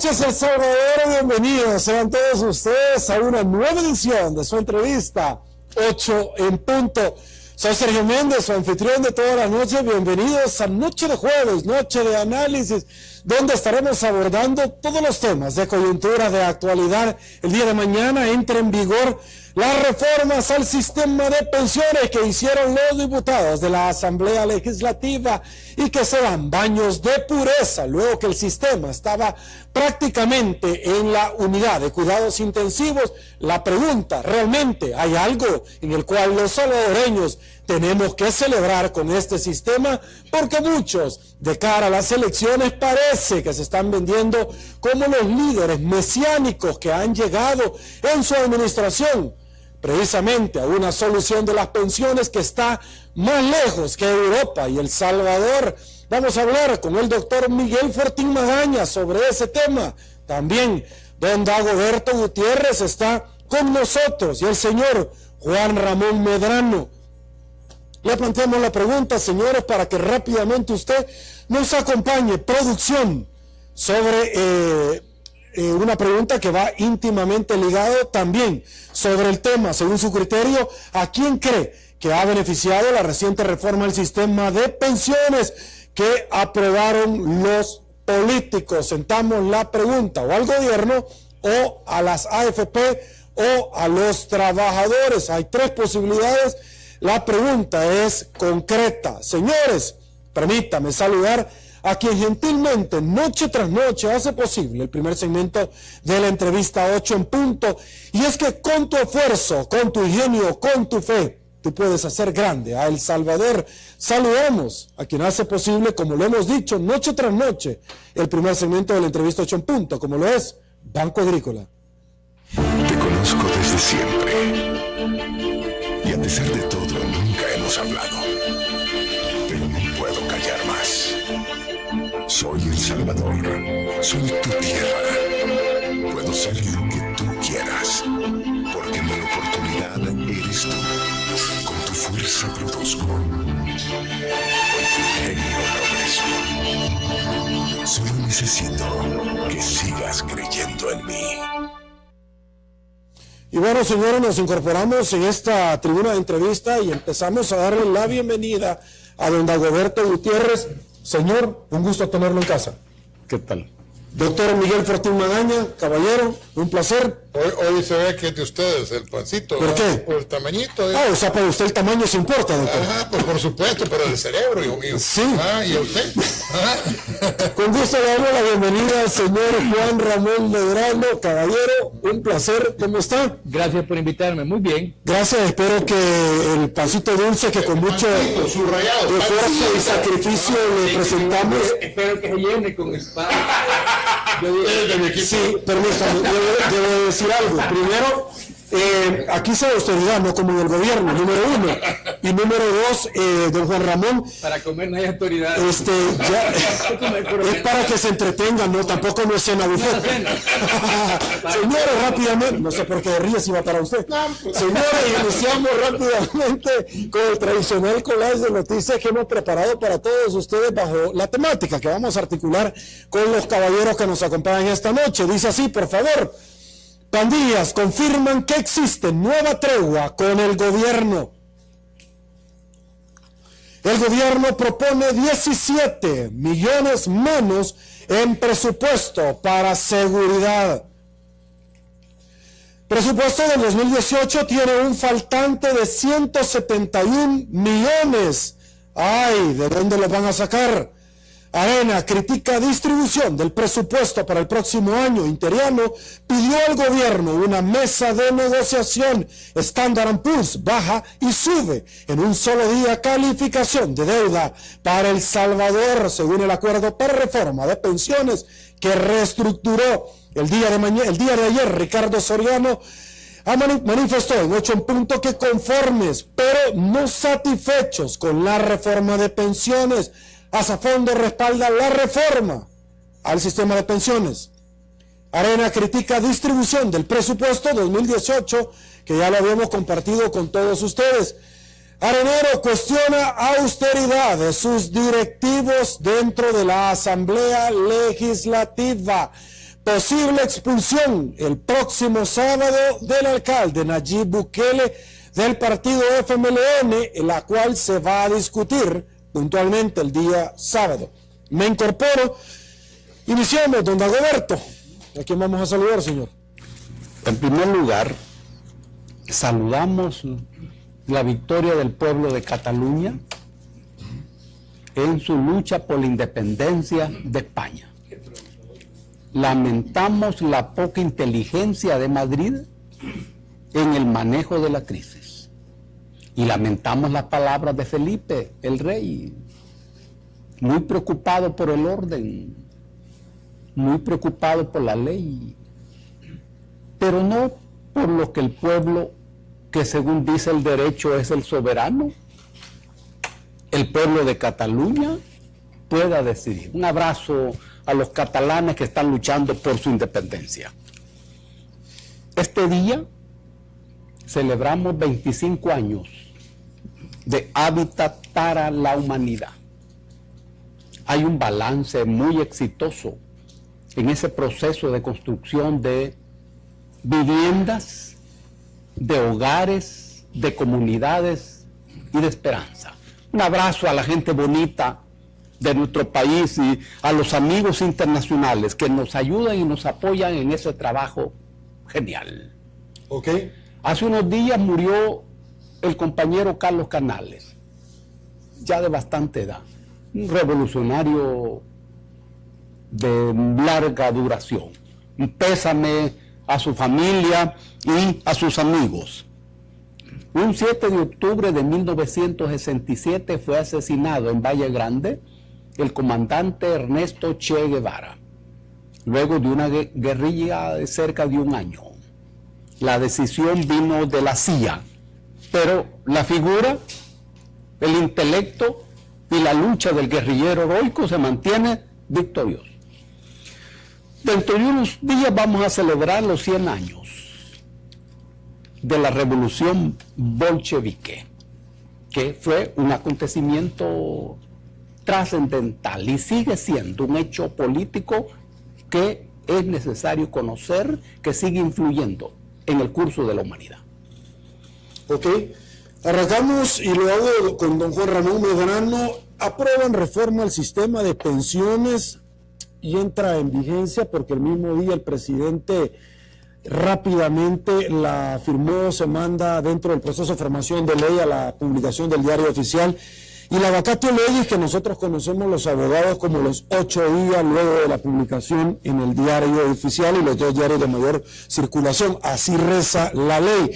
noches, El Salvador, bienvenidos sean todos ustedes a una nueva edición de su entrevista 8 en punto. Soy Sergio Méndez, su anfitrión de todas las noches. Bienvenidos a Noche de Jueves, Noche de Análisis, donde estaremos abordando todos los temas de coyuntura, de actualidad. El día de mañana entra en vigor las reformas al sistema de pensiones que hicieron los diputados de la Asamblea Legislativa y que se dan baños de pureza luego que el sistema estaba prácticamente en la unidad de cuidados intensivos. La pregunta, ¿realmente hay algo en el cual los salvadoreños tenemos que celebrar con este sistema? Porque muchos, de cara a las elecciones, parece que se están vendiendo como los líderes mesiánicos que han llegado en su administración precisamente a una solución de las pensiones que está más lejos que Europa y El Salvador. Vamos a hablar con el doctor Miguel Fortín Magaña sobre ese tema. También don Dagoberto Gutiérrez está con nosotros y el señor Juan Ramón Medrano. Le planteamos la pregunta, señores, para que rápidamente usted nos acompañe. Producción, sobre una pregunta que va íntimamente ligado también sobre el tema, según su criterio, ¿a quién cree que ha beneficiado la reciente reforma al sistema de pensiones que aprobaron los políticos? Sentamos la pregunta, o al gobierno, o a las AFP, o a los trabajadores. Hay tres posibilidades. La pregunta es concreta. Señores, permítame saludar a quien gentilmente, noche tras noche, hace posible el primer segmento de la entrevista 8 en punto. Y es que con tu esfuerzo, con tu ingenio, con tu fe, tú puedes hacer grande a El Salvador. Saludamos a quien hace posible, como lo hemos dicho, noche tras noche, el primer segmento de la entrevista 8 en punto, como lo es Banco Agrícola. Te conozco desde siempre. Y a pesar de todo, nunca hemos hablado. Pero no puedo callar más. Soy El Salvador. Soy tu tierra. Puedo ser lo que tú quieras. Porque mi oportunidad eres tú. Con tu fuerza produzco. Con tu genio progreso. Solo necesito que sigas creyendo en mí. Y bueno, señores, nos incorporamos en esta tribuna de entrevista y empezamos a darle la bienvenida a don Dagoberto Gutiérrez. Señor, un gusto tenerlo en casa. ¿Qué tal? Doctor Miguel Fortín Magaña, caballero, un placer. Hoy se ve que es de ustedes el pancito. ¿Por qué? Por el tamañito. O sea, para usted el tamaño se importa, doctor. Ajá, pues por supuesto, pero el cerebro, hijo mío. Sí. ¿Y a usted? Con gusto le damos la bienvenida al señor Juan Ramón Medrano, caballero, un placer. ¿Cómo está? Gracias por invitarme, muy bien. Gracias, espero que el pancito dulce que con mucho esfuerzo y sacrificio le presentamos. Espero que se llene con espada. Sí, permítame, debo decir algo. Primero, aquí se da austeridad, no como en el gobierno, número uno. Y número dos, don Juan Ramón. Para comer no hay autoridad. Es para que se entretengan, no, tampoco no es cena buffet. Señores, rápidamente, no sé por qué ríe si va para usted. Señores, iniciamos rápidamente con el tradicional collage de noticias que hemos preparado para todos ustedes bajo la temática que vamos a articular con los caballeros que nos acompañan esta noche. Dice así, por favor: pandillas confirman que existe nueva tregua con el gobierno. El gobierno propone 17 millones menos en presupuesto para seguridad. Presupuesto del 2018 tiene un faltante de 171 millones. Ay, ¿de dónde lo van a sacar? Arena critica distribución del presupuesto para el próximo año. Interiano pidió al gobierno una mesa de negociación. Standard & Poor's baja y sube en un solo día calificación de deuda para El Salvador, según el acuerdo para reforma de pensiones que reestructuró el día de ayer. Ricardo Soriano manifestó en 8 en punto que conformes, pero no satisfechos con la reforma de pensiones. Asafondo respalda la reforma al sistema de pensiones. Arena critica distribución del presupuesto 2018, que ya lo habíamos compartido con todos ustedes. Arenero cuestiona austeridad de sus directivos dentro de la Asamblea Legislativa. posible expulsión el próximo sábado del alcalde Nayib Bukele del partido FMLN, en la cual se va a discutir puntualmente el día sábado. Me incorporo. Iniciamos, don Dagoberto. ¿A quién vamos a saludar, señor? En primer lugar, saludamos la victoria del pueblo de Cataluña en su lucha por la independencia de España. Lamentamos la poca inteligencia de Madrid en el manejo de la crisis. Y lamentamos las palabras de Felipe, el rey, muy preocupado por el orden, muy preocupado por la ley, pero no por lo que el pueblo, que según dice el derecho es el soberano, el pueblo de Cataluña, pueda decidir. Un abrazo a los catalanes que están luchando por su independencia. Este día celebramos 25 años de Hábitat para la Humanidad. Hay un balance muy exitoso en ese proceso de construcción de viviendas, de hogares, de comunidades y de esperanza. Un abrazo a la gente bonita de nuestro país y a los amigos internacionales que nos ayudan y nos apoyan en ese trabajo genial. Ok. Hace unos días murió el compañero Carlos Canales, ya de bastante edad, un revolucionario de larga duración. Un pésame a su familia y a sus amigos. Un 7 de octubre de 1967 fue asesinado en Valle Grande el comandante Ernesto Che Guevara, luego de una guerrilla de cerca de un año. La decisión vino de la CIA, pero la figura, el intelecto y la lucha del guerrillero heroico se mantiene victorioso. Dentro de unos días vamos a celebrar los 100 años de la revolución bolchevique, que fue un acontecimiento trascendental y sigue siendo un hecho político que es necesario conocer, que sigue influyendo en el curso de la humanidad. Ok, arrancamos y lo hago con don Juan Ramón Medrano. Aprueban reforma al sistema de pensiones y entra en vigencia porque el mismo día el presidente rápidamente la firmó, se manda dentro del proceso de formación de ley a la publicación del diario oficial. Y la vacatio legis, que nosotros conocemos los abogados como los 8 días luego de la publicación en el diario oficial y los 2 diarios de mayor circulación. Así reza la ley.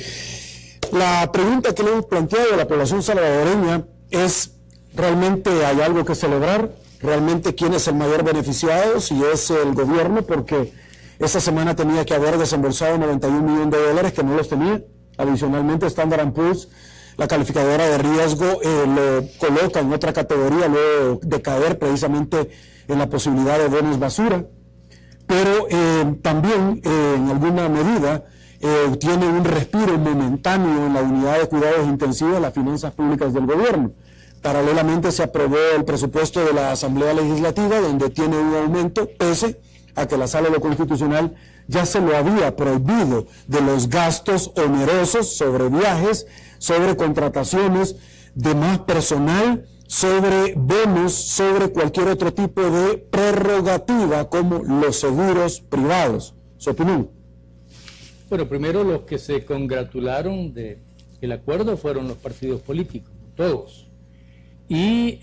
La pregunta que le hemos planteado a la población salvadoreña es: ¿realmente hay algo que celebrar? ¿Realmente quién es el mayor beneficiado? Si es el gobierno, porque esta semana tenía que haber desembolsado $91 millones que no los tenía. Adicionalmente, Standard & Poor's, la calificadora de riesgo, lo coloca en otra categoría luego de caer precisamente en la posibilidad de bonos basura, pero también en alguna medida tiene un respiro momentáneo en la unidad de cuidados intensivos de las finanzas públicas del gobierno. Paralelamente se aprobó el presupuesto de la Asamblea Legislativa, donde tiene un aumento, pese a que la Sala de lo Constitucional ya se lo había prohibido, de los gastos onerosos sobre viajes, sobre contrataciones de más personal, sobre bonos, sobre cualquier otro tipo de prerrogativa como los seguros privados. ¿Su opinión? Bueno, primero los que se congratularon del acuerdo fueron los partidos políticos, todos. Y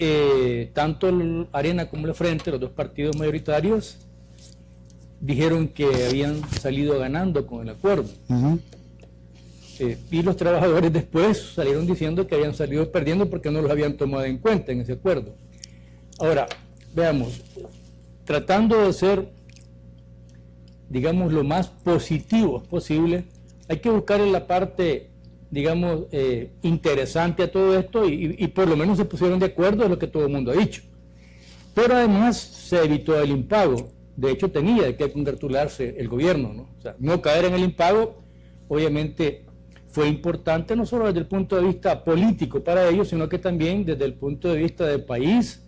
tanto Arena como el Frente, los 2 partidos mayoritarios, dijeron que habían salido ganando con el acuerdo. Y los trabajadores después salieron diciendo que habían salido perdiendo porque no los habían tomado en cuenta en ese acuerdo. Ahora, veamos, tratando de ser, digamos, lo más positivos posible, hay que buscar en la parte, digamos, interesante a todo esto y por lo menos se pusieron de acuerdo, es lo que todo el mundo ha dicho. Pero además se evitó el impago. De hecho, tenía que congratularse el gobierno, ¿no? O sea, no caer en el impago, obviamente fue importante no solo desde el punto de vista político para ellos, sino que también desde el punto de vista del país.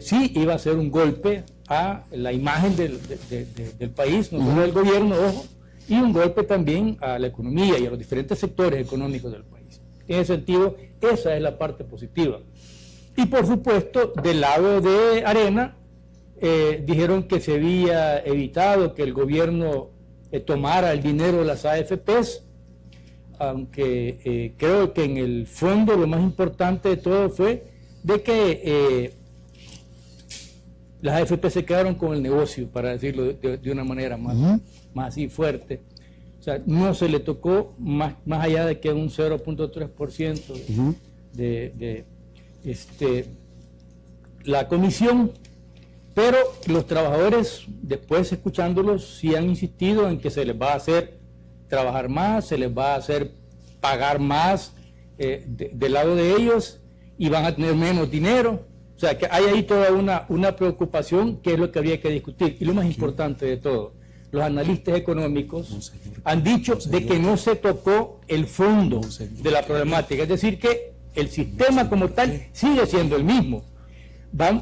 Sí iba a ser un golpe a la imagen del país, no solo del gobierno, ojo, y un golpe también a la economía y a los diferentes sectores económicos del país. En ese sentido, esa es la parte positiva. Y por supuesto, del lado de Arena, dijeron que se había evitado que el gobierno tomara el dinero de las AFPs, aunque creo que en el fondo lo más importante de todo fue de que las AFP se quedaron con el negocio, para decirlo de una manera más así fuerte. O sea, no se le tocó más allá de que un 0.3% de la comisión, pero los trabajadores, después escuchándolos, sí han insistido en que se les va a hacer trabajar más, se les va a hacer pagar más del lado de ellos y van a tener menos dinero. O sea, que hay ahí toda una preocupación que es lo que habría que discutir. Y lo más importante de todo, los analistas económicos han dicho de que no se tocó el fondo de la problemática, es decir, que el sistema como tal sigue siendo el mismo.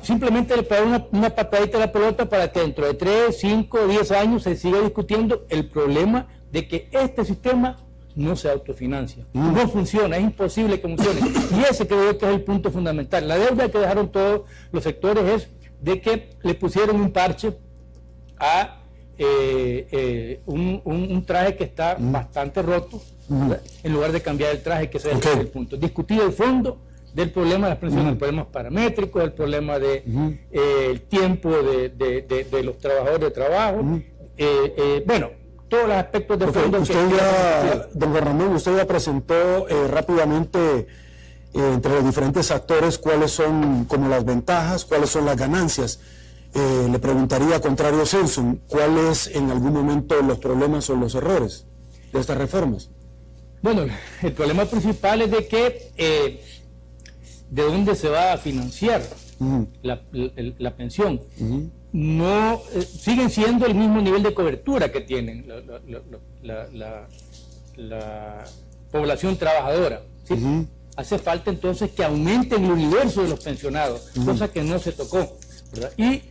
Simplemente le pegan una patadita a la pelota para que dentro de 3, 5, 10 años se siga discutiendo el problema de que este sistema no se autofinancia, no funciona, es imposible que funcione. Y ese creo que es el punto fundamental. La deuda que dejaron todos los sectores es de que le pusieron un parche a un traje que está bastante roto, en lugar de cambiar el traje, que ese es el punto. Discutir el fondo del problema de las pensiones, el problema paramétrico, el problema de el tiempo de los trabajadores de trabajo, bueno, todos los aspectos de fondo. Usted ya, don Ramón, usted ya presentó rápidamente entre los diferentes actores cuáles son como las ventajas, cuáles son las ganancias. Le preguntaría, contrario sensu, ¿cuáles en algún momento los problemas o los errores de estas reformas? Bueno, el problema principal es de que de dónde se va a financiar la pensión. No siguen siendo el mismo nivel de cobertura que tienen la población trabajadora, ¿sí? Hace falta entonces que aumenten el universo de los pensionados, cosa que no se tocó, ¿verdad? Y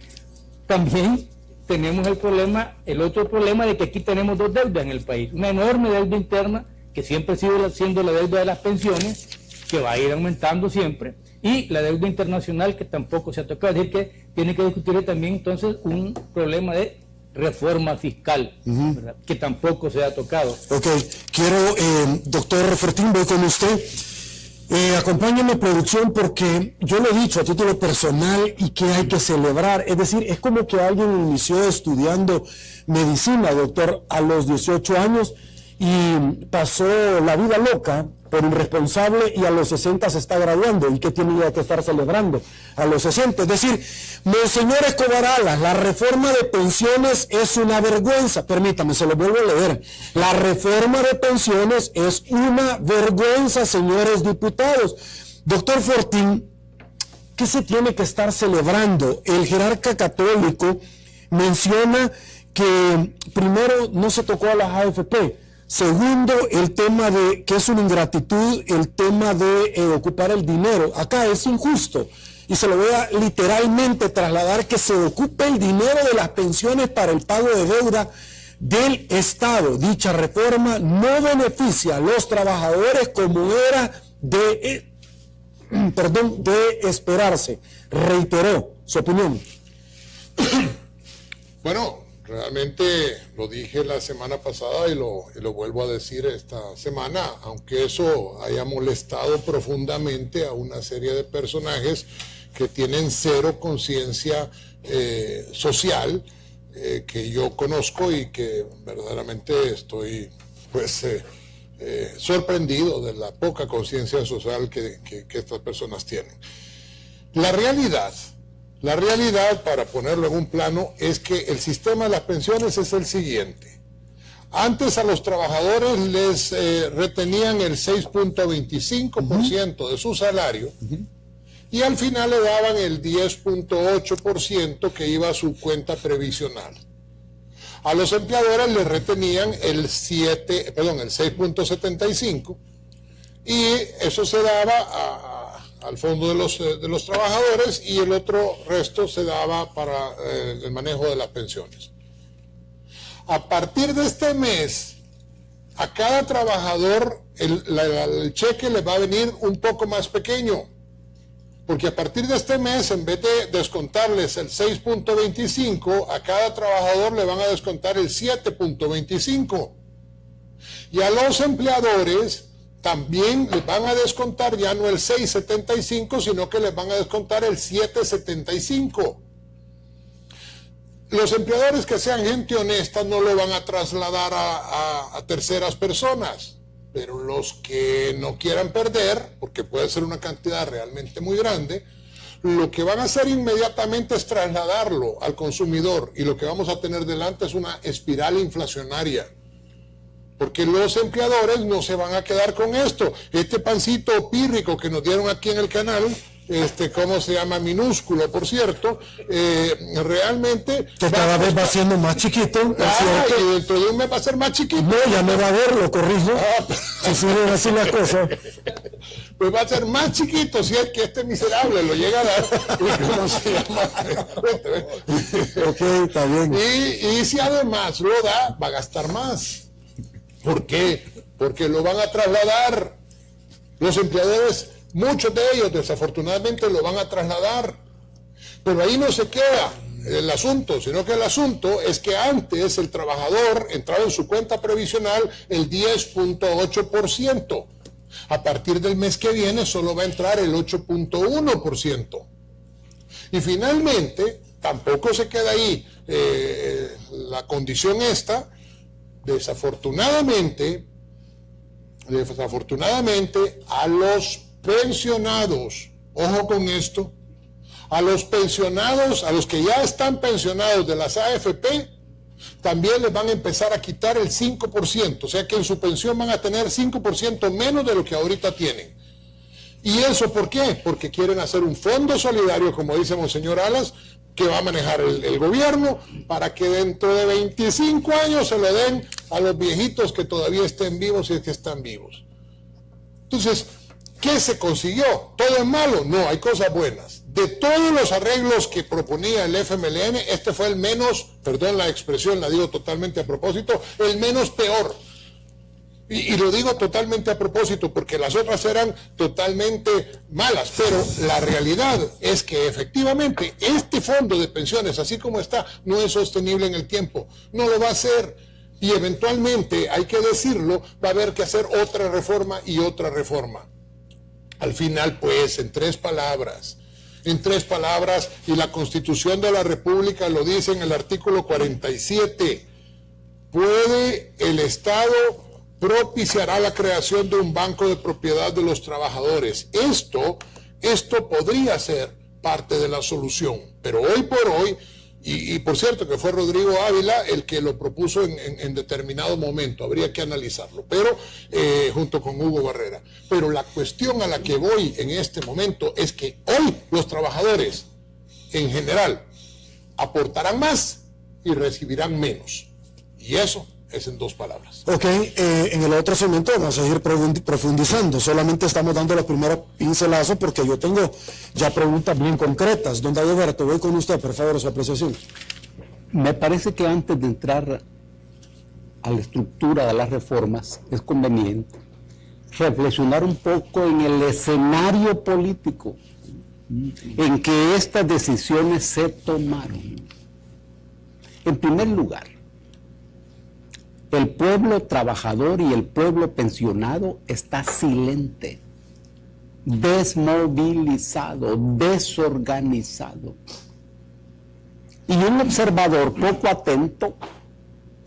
también tenemos el otro problema de que aquí tenemos dos deudas en el país, una enorme deuda interna que siempre sigue siendo la deuda de las pensiones, que va a ir aumentando siempre, y la deuda internacional que tampoco se ha tocado. Es decir, que tiene que discutir también entonces un problema de reforma fiscal, ¿verdad?, que tampoco se ha tocado. Ok, quiero, doctor Fortín, voy con usted. Acompáñame, producción, porque yo lo he dicho a título personal y que hay que celebrar. Es decir, es como que alguien inició estudiando medicina, doctor, a los 18 años y pasó la vida loca por irresponsable y a los 60 se está graduando. ¿Y qué tiene ya que estar celebrando a los 60? Es decir, Monseñor Escobar Alas, la reforma de pensiones es una vergüenza. Permítame, se lo vuelvo a leer. La reforma de pensiones es una vergüenza, señores diputados. Doctor Fortín, ¿qué se tiene que estar celebrando? El jerarca católico menciona que primero no se tocó a las AFP. Segundo, el tema de que es una ingratitud, el tema de ocupar el dinero. Acá es injusto. Y se lo voy a literalmente trasladar, que se ocupe el dinero de las pensiones para el pago de deuda del Estado. Dicha reforma no beneficia a los trabajadores como era de esperarse. Reiteró su opinión. Bueno, realmente lo dije la semana pasada y lo vuelvo a decir esta semana, aunque eso haya molestado profundamente a una serie de personajes que tienen cero conciencia social, que yo conozco y que verdaderamente estoy pues sorprendido de la poca conciencia social que estas personas tienen. La realidad, para ponerlo en un plano, es que el sistema de las pensiones es el siguiente. Antes a los trabajadores les retenían el 6.25% de su salario y al final le daban el 10.8% que iba a su cuenta previsional. A los empleadores les retenían el 6.75% y eso se daba al fondo de los trabajadores y el otro resto se daba para el manejo de las pensiones. A partir de este mes, a cada trabajador el cheque le va a venir un poco más pequeño, porque a partir de este mes, en vez de descontarles el 6.25, a cada trabajador le van a descontar el 7.25. Y a los empleadores también les van a descontar ya no el 6.75, sino que les van a descontar el 7.75. Los empleadores que sean gente honesta no lo van a trasladar a terceras personas, pero los que no quieran perder, porque puede ser una cantidad realmente muy grande, lo que van a hacer inmediatamente es trasladarlo al consumidor, y lo que vamos a tener delante es una espiral inflacionaria. Porque los empleadores no se van a quedar con esto. Este pancito pírrico que nos dieron aquí en el canal, ¿cómo se llama? Minúsculo, por cierto, realmente... Que cada vez va siendo más chiquito. Y dentro de un mes va a ser más chiquito. No, ya no va a haber, lo corrijo. Si siguen así las cosas. Pues va a ser más chiquito si es que este miserable lo llega a dar. ¿Cómo se llama? Ok, está bien. Y si además lo da, va a gastar más. ¿Por qué? Porque lo van a trasladar. Los empleadores, muchos de ellos desafortunadamente lo van a trasladar. Pero ahí no se queda el asunto, sino que el asunto es que antes el trabajador entraba en su cuenta previsional el 10.8%. A partir del mes que viene solo va a entrar el 8.1%. Y finalmente, tampoco se queda ahí la condición esta. Desafortunadamente, a los pensionados, ojo con esto, a los pensionados, a los que ya están pensionados de las AFP, también les van a empezar a quitar el 5%, o sea que en su pensión van a tener 5% menos de lo que ahorita tienen. ¿Y eso por qué? Porque quieren hacer un fondo solidario, como dice Monseñor Alas, que va a manejar el gobierno, para que dentro de 25 años se lo den a los viejitos que todavía estén vivos y que están vivos. Entonces, ¿qué se consiguió? ¿Todo es malo? No, hay cosas buenas. De todos los arreglos que proponía el FMLN, este fue el menos, perdón la expresión, la digo totalmente a propósito, el menos peor. Y lo digo totalmente a propósito porque las otras eran totalmente malas, pero la realidad es que efectivamente este fondo de pensiones, así como está, no es sostenible en el tiempo, no lo va a hacer, y eventualmente, hay que decirlo, va a haber que hacer otra reforma y otra reforma. Al final, pues, en tres palabras, y la Constitución de la República lo dice en el artículo 47, puede el Estado propiciará la creación de un banco de propiedad de los trabajadores. Esto podría ser parte de la solución, pero hoy por hoy, y por cierto que fue Rodrigo Ávila el que lo propuso en determinado momento, habría que analizarlo, pero junto con Hugo Barrera. Pero la cuestión a la que voy en este momento es que hoy los trabajadores en general aportarán más y recibirán menos. Y eso es en dos palabras. Ok, en el otro segmento vamos a seguir profundizando. Solamente estamos dando los primeros pincelazos porque yo tengo ya preguntas bien concretas. Don Dagoberto, voy con usted, por favor, su apreciación. Me parece que antes de entrar a la estructura de las reformas es conveniente reflexionar un poco en el escenario político en que estas decisiones se tomaron. En primer lugar, el pueblo trabajador y el pueblo pensionado está silente, desmovilizado, desorganizado. Y un observador poco atento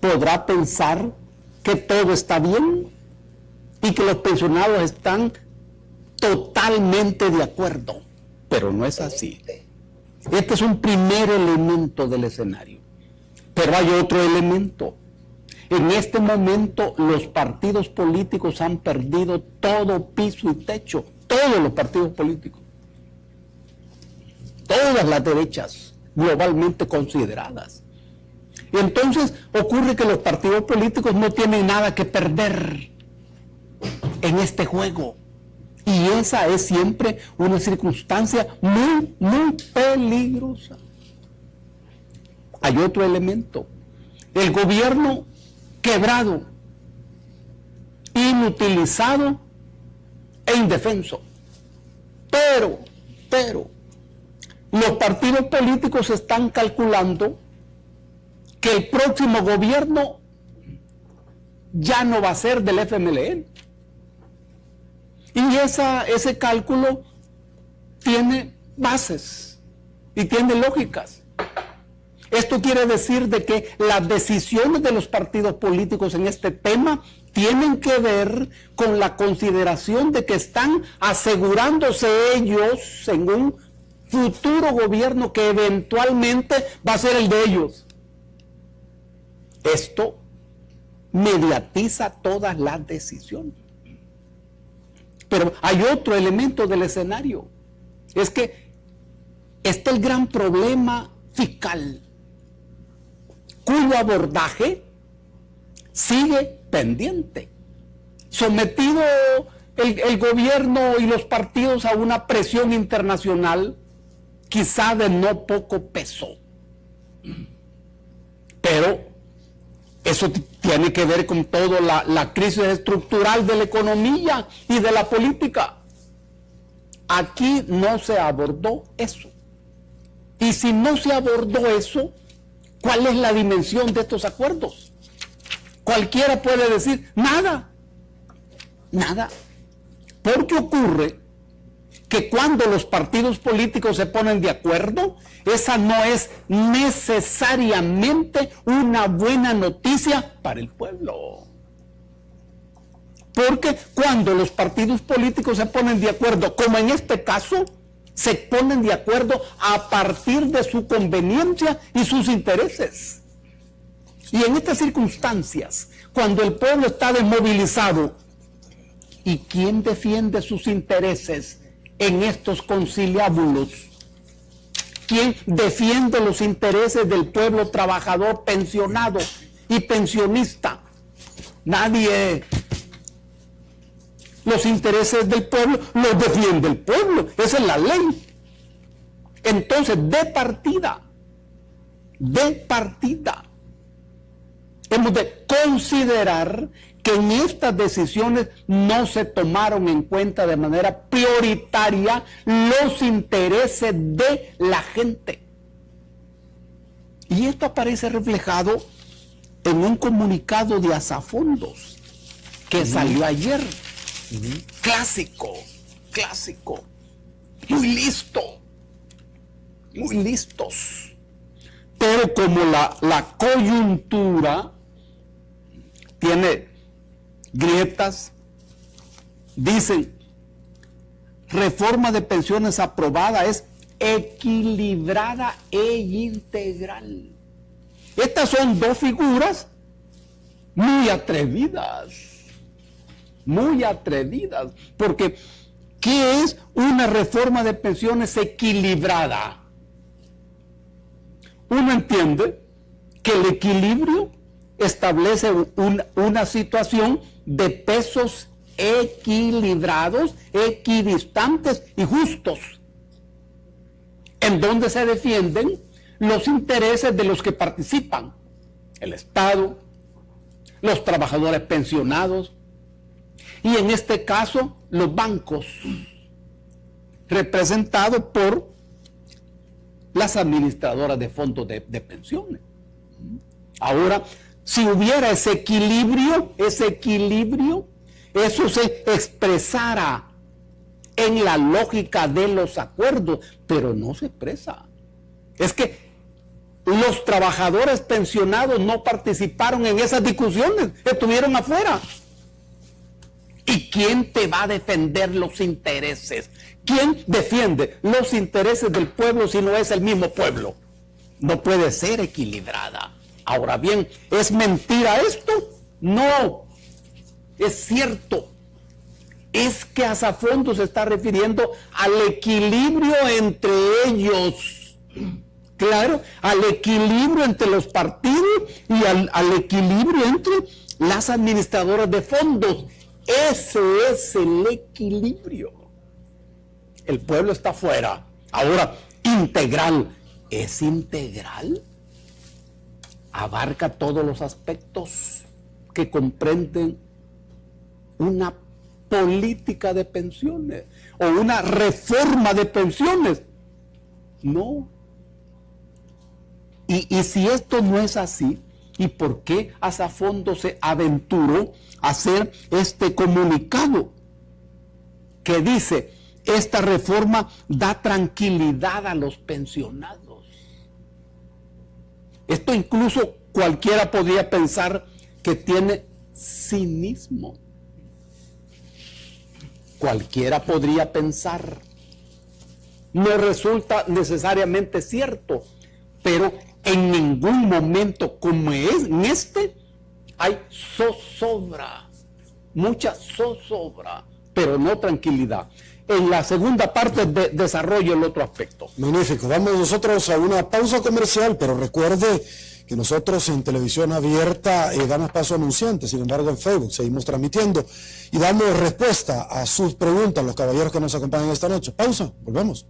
podrá pensar que todo está bien y que los pensionados están totalmente de acuerdo, pero no es así. Este es un primer elemento del escenario, pero hay otro elemento. En este momento los partidos políticos han perdido todo piso y techo, todos los partidos políticos, todas las derechas globalmente consideradas. Y entonces ocurre que los partidos políticos no tienen nada que perder en este juego. Y esa es siempre una circunstancia muy, muy peligrosa. Hay otro elemento. El gobierno quebrado, inutilizado e indefenso. Pero, los partidos políticos están calculando que el próximo gobierno ya no va a ser del FMLN. Y ese cálculo tiene bases y tiene lógicas. Esto quiere decir de que las decisiones de los partidos políticos en este tema tienen que ver con la consideración de que están asegurándose ellos en un futuro gobierno que eventualmente va a ser el de ellos. Esto mediatiza todas las decisiones. Pero hay otro elemento del escenario. Es que está el gran problema fiscal, cuyo abordaje sigue pendiente, sometido el gobierno y los partidos a una presión internacional quizá de no poco peso. Pero eso tiene que ver con toda la crisis estructural de la economía y de la política. Aquí no se abordó eso. Y si no se abordó eso, ¿cuál es la dimensión de estos acuerdos? Cualquiera puede decir, nada. Porque ocurre que cuando los partidos políticos se ponen de acuerdo, esa no es necesariamente una buena noticia para el pueblo. Porque cuando los partidos políticos se ponen de acuerdo, como en este caso, se ponen de acuerdo a partir de su conveniencia y sus intereses. Y en estas circunstancias, cuando el pueblo está desmovilizado, ¿y quién defiende sus intereses en estos conciliábulos? ¿Quién defiende los intereses del pueblo trabajador pensionado y pensionista? Nadie. Los intereses del pueblo los defiende el pueblo, esa es la ley. Entonces, de partida, hemos de considerar que en estas decisiones no se tomaron en cuenta de manera prioritaria los intereses de la gente. Y esto aparece reflejado en un comunicado de Asafondos que salió ayer. Clásico, muy listos. Pero como la coyuntura tiene grietas, dicen, reforma de pensiones aprobada es equilibrada e integral. Estas son dos figuras muy atrevidas, porque ¿qué es una reforma de pensiones equilibrada? Uno entiende que el equilibrio establece una situación de pesos equilibrados, equidistantes y justos, en donde se defienden los intereses de los que participan, el Estado, los trabajadores pensionados, y en este caso los bancos, representados por las administradoras de fondos de pensiones. Ahora, si hubiera ese equilibrio, eso se expresara en la lógica de los acuerdos, pero no se expresa. Es que los trabajadores pensionados no participaron en esas discusiones, estuvieron afuera. ¿Y quién te va a defender los intereses? ¿Quién defiende los intereses del pueblo si no es el mismo pueblo? No puede ser equilibrada. Ahora bien, ¿es mentira esto? No, es cierto. Es que Asafondos se está refiriendo al equilibrio entre ellos. Claro, al equilibrio entre los partidos y al equilibrio entre las administradoras de fondos. Ese es el equilibrio. El pueblo está afuera. Ahora, integral. ¿Es integral? Abarca todos los aspectos que comprenden una política de pensiones o una reforma de pensiones. No. Y si esto no es así, ¿y por qué Asafondo se aventuró a hacer este comunicado que dice: esta reforma da tranquilidad a los pensionados? Esto incluso cualquiera podría pensar que tiene cinismo. Cualquiera podría pensar. No resulta necesariamente cierto, pero en ningún momento como es en este hay zozobra, mucha zozobra, pero no tranquilidad. En la segunda parte desarrollo el otro aspecto. Magnífico. Vamos nosotros a una pausa comercial, pero recuerde que nosotros en televisión abierta damos paso a anunciantes, sin embargo en Facebook seguimos transmitiendo y damos respuesta a sus preguntas, los caballeros que nos acompañan esta noche. Pausa, volvemos.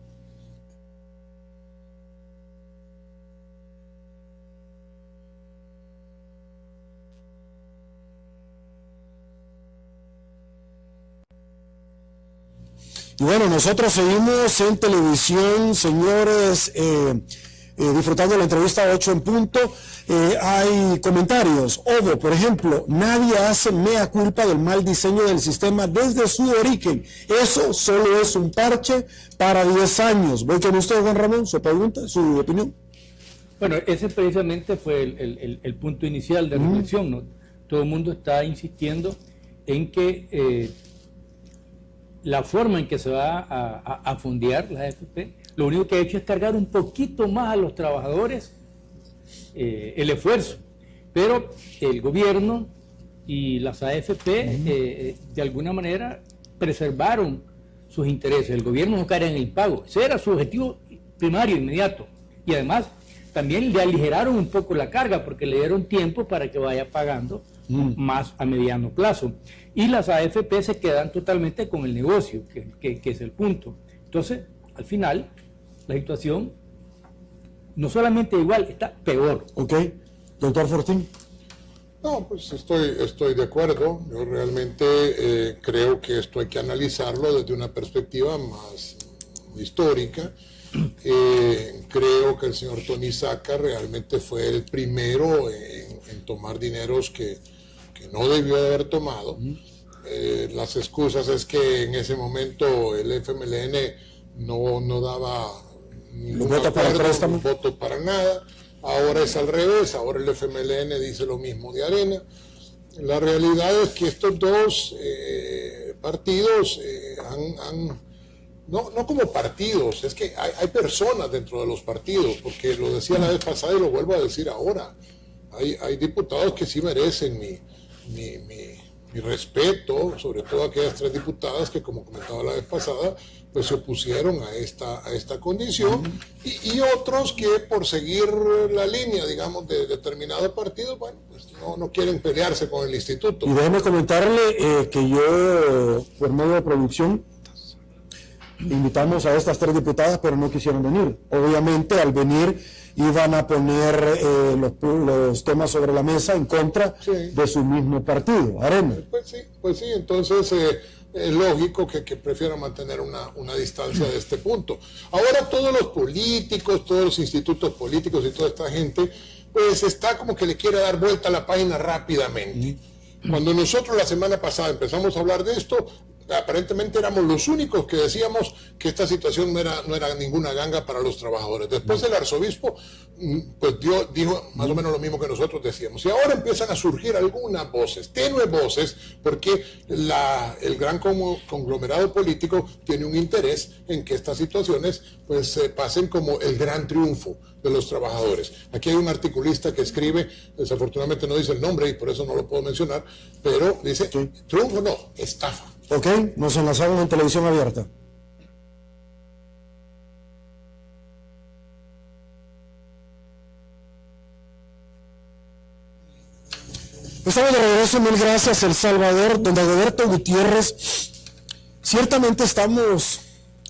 Y bueno, nosotros seguimos en televisión, señores, disfrutando de la entrevista 8 en punto. Hay comentarios. Ovo, por ejemplo, nadie hace mea culpa del mal diseño del sistema desde su origen. Eso solo es un parche para 10 años. Voy con usted, Juan Ramón, su pregunta, su opinión. Bueno, ese precisamente fue el punto inicial de reflexión, ¿no? Todo el mundo está insistiendo en que la forma en que se va a fondear la AFP, lo único que ha hecho es cargar un poquito más a los trabajadores el esfuerzo. Pero el gobierno y las AFP de alguna manera preservaron sus intereses. El gobierno no cae en el pago. Ese era su objetivo primario, inmediato. Y además también le aligeraron un poco la carga porque le dieron tiempo para que vaya pagando más a mediano plazo. Y las AFP se quedan totalmente con el negocio, que es el punto. Entonces, al final, la situación no solamente igual, está peor. Ok. Doctor Fortín. No, pues estoy de acuerdo. Yo realmente creo que esto hay que analizarlo desde una perspectiva más histórica. Creo que el señor Tony Saca realmente fue el primero en tomar dineros que no debió de haber tomado. Las excusas es que en ese momento el FMLN no daba ningún voto para nada. Ahora es al revés, ahora el FMLN dice lo mismo de Arena. La realidad es que estos dos partidos no como partidos, es que hay personas dentro de los partidos, porque lo decía la vez pasada y lo vuelvo a decir ahora. Hay diputados que sí merecen mi respeto, sobre todo aquellas 3 diputadas que, como comentaba la vez pasada, pues se opusieron a esta condición, y otros que por seguir la línea, digamos, de determinado partido, bueno, pues no quieren pelearse con el instituto. Y déjeme comentarle que yo, por medio de producción, invitamos a estas 3 diputadas, pero no quisieron venir. Obviamente, al venir, iban a poner los temas sobre la mesa en contra de su mismo partido, Arena. Pues sí, entonces es lógico que prefieran mantener una distancia de este punto. Ahora todos los políticos, todos los institutos políticos y toda esta gente, pues está como que le quiere dar vuelta a la página rápidamente. Cuando nosotros la semana pasada empezamos a hablar de esto, aparentemente éramos los únicos que decíamos que esta situación no era ninguna ganga para los trabajadores. Después el arzobispo pues dijo más o menos lo mismo que nosotros decíamos. Y ahora empiezan a surgir algunas voces, tenues voces, porque el gran conglomerado político tiene un interés en que estas situaciones pues se pasen como el gran triunfo de los trabajadores. Aquí hay un articulista que escribe, desafortunadamente no dice el nombre y por eso no lo puedo mencionar, pero dice, triunfo no, estafa. Ok, nos enlazamos en televisión abierta. Estamos de regreso eso, mil gracias, El Salvador. Don Dagoberto Gutiérrez, ciertamente estamos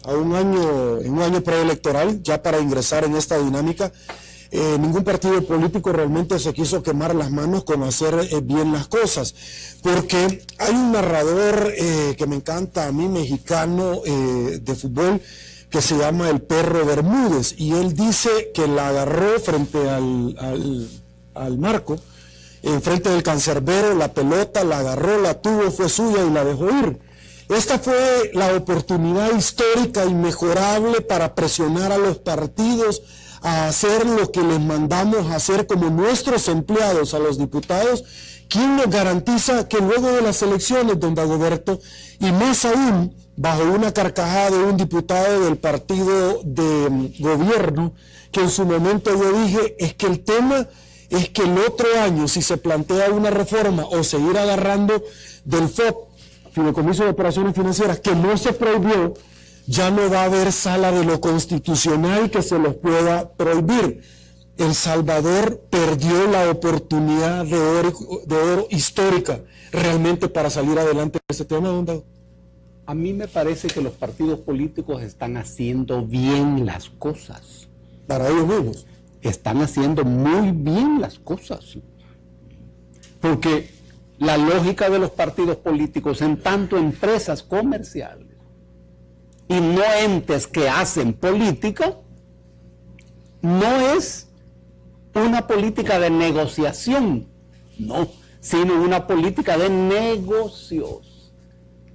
en un año preelectoral, ya para ingresar en esta dinámica. Ningún partido político realmente se quiso quemar las manos con hacer bien las cosas, porque hay un narrador que me encanta a mí, mexicano, de fútbol, que se llama el Perro Bermúdez, y él dice que la agarró frente al marco, enfrente del cancerbero, la pelota, la agarró, la tuvo, fue suya y la dejó ir. Esta fue la oportunidad histórica inmejorable para presionar a los partidos a hacer lo que les mandamos a hacer como nuestros empleados, a los diputados. ¿Quién nos garantiza que luego de las elecciones, don Dagoberto, y más aún bajo una carcajada de un diputado del partido de gobierno, que en su momento yo dije, es que el tema es que el otro año, si se plantea una reforma o seguir agarrando del FOP, Fideicomiso de Operaciones Financieras, que no se prohibió, ya no va a haber sala de lo constitucional que se los pueda prohibir. El Salvador perdió la oportunidad de oro histórica realmente para salir adelante en ese tema, don Dago. A mí me parece que los partidos políticos están haciendo bien las cosas. Para ellos mismos. Están haciendo muy bien las cosas. Porque la lógica de los partidos políticos, en tanto empresas comerciales y no entes que hacen política, no es una política de negociación, no, sino una política de negocios.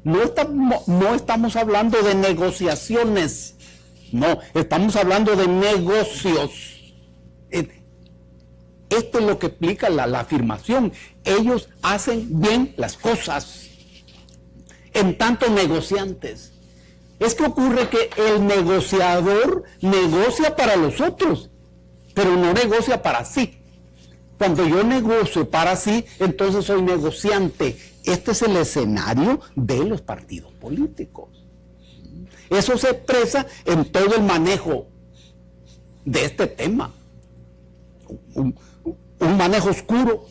No estamos hablando de negociaciones, no, estamos hablando de negocios. Esto es lo que explica la afirmación. Ellos hacen bien las cosas, en tanto negociantes. Es que ocurre que el negociador negocia para los otros, pero no negocia para sí. Cuando yo negocio para sí, entonces soy negociante. Este es el escenario de los partidos políticos. Eso se expresa en todo el manejo de este tema. Un manejo oscuro,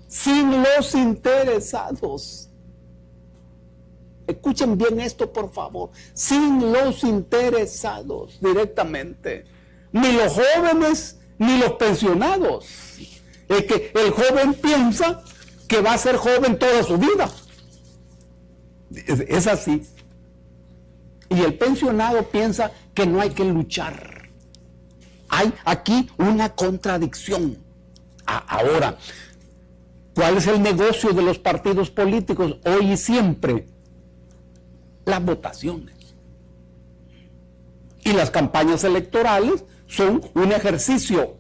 sin los interesados. Escuchen bien esto, por favor. Sin los interesados directamente. Ni los jóvenes, ni los pensionados. Es que el joven piensa que va a ser joven toda su vida. Es así. Y el pensionado piensa que no hay que luchar. Hay aquí una contradicción. Ahora, ¿cuál es el negocio de los partidos políticos hoy y siempre? Las votaciones. Y las campañas electorales son un ejercicio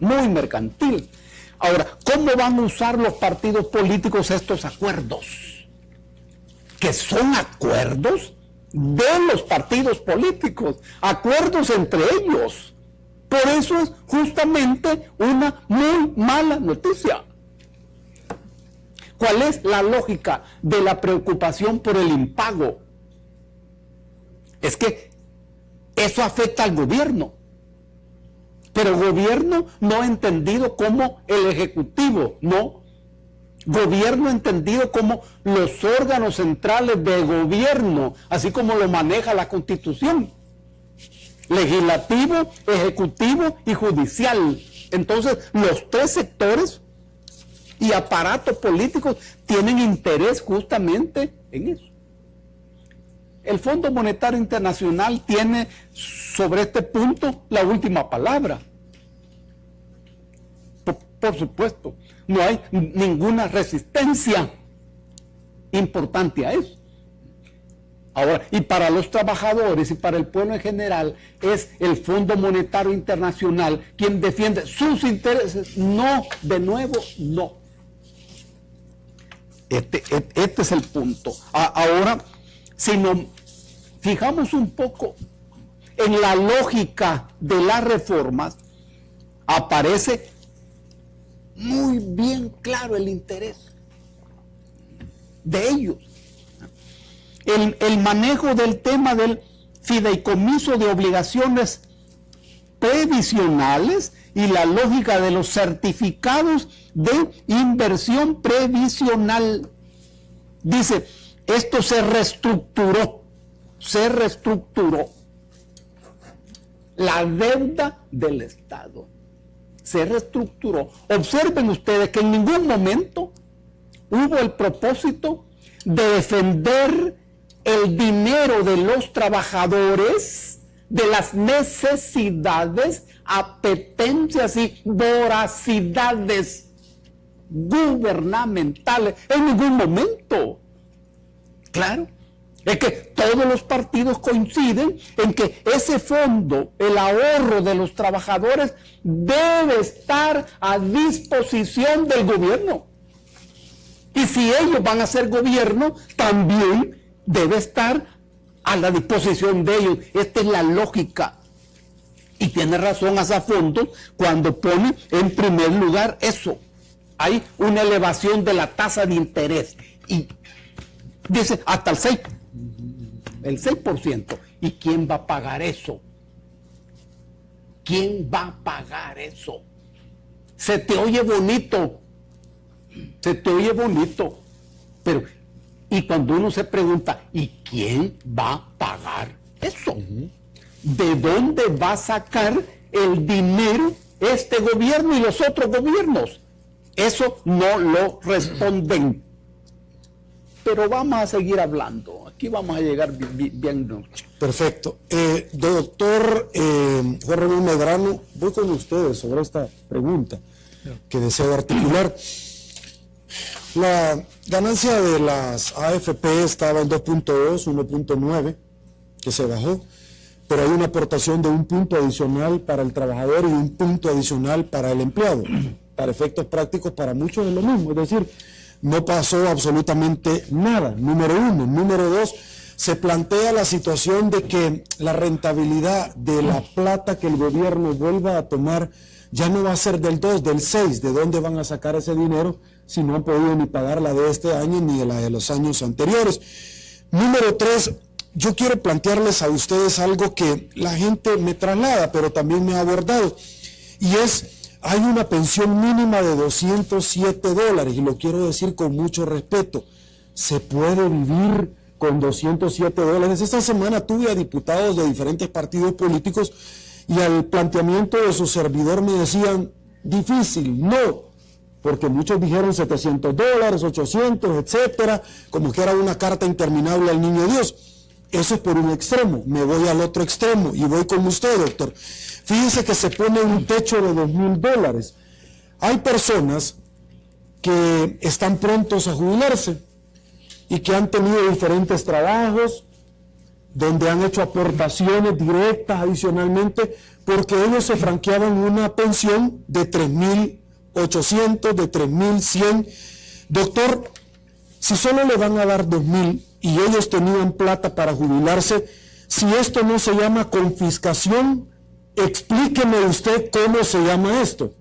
muy mercantil. Ahora, ¿cómo van a usar los partidos políticos estos acuerdos? Que son acuerdos de los partidos políticos, acuerdos entre ellos. Por eso es justamente una muy mala noticia. ¿Cuál es la lógica de la preocupación por el impago? Es que eso afecta al gobierno, pero el gobierno no entendido como el ejecutivo, no. Gobierno entendido como los órganos centrales de gobierno, así como lo maneja la Constitución. Legislativo, ejecutivo y judicial. Entonces, los tres sectores y aparatos políticos tienen interés justamente en eso. El Fondo Monetario Internacional tiene sobre este punto la última palabra. Por supuesto, no hay ninguna resistencia importante a eso. Ahora, y para los trabajadores y para el pueblo en general, es el Fondo Monetario Internacional quien defiende sus intereses. No, de nuevo, no. Este es el punto. Ahora, si nos fijamos un poco en la lógica de las reformas, aparece muy bien claro el interés de ellos. El manejo del tema del fideicomiso de obligaciones previsionales y la lógica de los certificados de inversión previsional. Dice, esto se reestructuró. La deuda del Estado se reestructuró. Observen ustedes que en ningún momento hubo el propósito de defender el dinero de los trabajadores, de las necesidades, apetencias y voracidades gubernamentales. En ningún momento. Claro. Es que todos los partidos coinciden en que ese fondo, el ahorro de los trabajadores, debe estar a disposición del gobierno. Y si ellos van a ser gobierno, también debe estar a la disposición de ellos. Esta es la lógica. Y tiene razón Azafondos cuando pone en primer lugar eso. Hay una elevación de la tasa de interés. Y dice hasta el 6%. ¿Y quién va a pagar eso? ¿Quién va a pagar eso? Se te oye bonito. Pero, y cuando uno se pregunta, ¿y quién va a pagar eso? ¿De dónde va a sacar el dinero este gobierno y los otros gobiernos? Eso no lo responden. Pero vamos a seguir hablando. Aquí vamos a llegar bien noche. Perfecto. Doctor Juan Ramón Medrano, voy con ustedes sobre esta pregunta que deseo articular. La ganancia de las AFP estaba en 2.2, 1.9, que se bajó, pero hay una aportación de un punto adicional para el trabajador y un punto adicional para el empleado. Para efectos prácticos, para muchos es lo mismo, es decir, no pasó absolutamente nada, número uno. Número dos, se plantea la situación de que la rentabilidad de la plata que el gobierno vuelva a tomar ya no va a ser del 2, del 6, ¿de dónde van a sacar ese dinero si no han podido ni pagar la de este año ni la de los años anteriores? Número 3, yo quiero plantearles a ustedes algo que la gente me traslada, pero también me ha abordado, y es, hay una pensión mínima de $207, y lo quiero decir con mucho respeto, ¿se puede vivir con $207? Esta semana tuve a diputados de diferentes partidos políticos y al planteamiento de su servidor me decían, difícil, no, porque muchos dijeron $700, 800, etcétera, como que era una carta interminable al niño Dios. Eso es por un extremo. Me voy al otro extremo y voy con usted, doctor. Fíjense que se pone un techo de $2,000. Hay personas que están prontos a jubilarse y que han tenido diferentes trabajos donde han hecho aportaciones directas adicionalmente porque ellos se franqueaban una pensión de 3.800, de 3.100. Doctor, si solo le van a dar 2.000 y ellos tenían plata para jubilarse, si esto no se llama confiscación, explíqueme usted cómo se llama esto.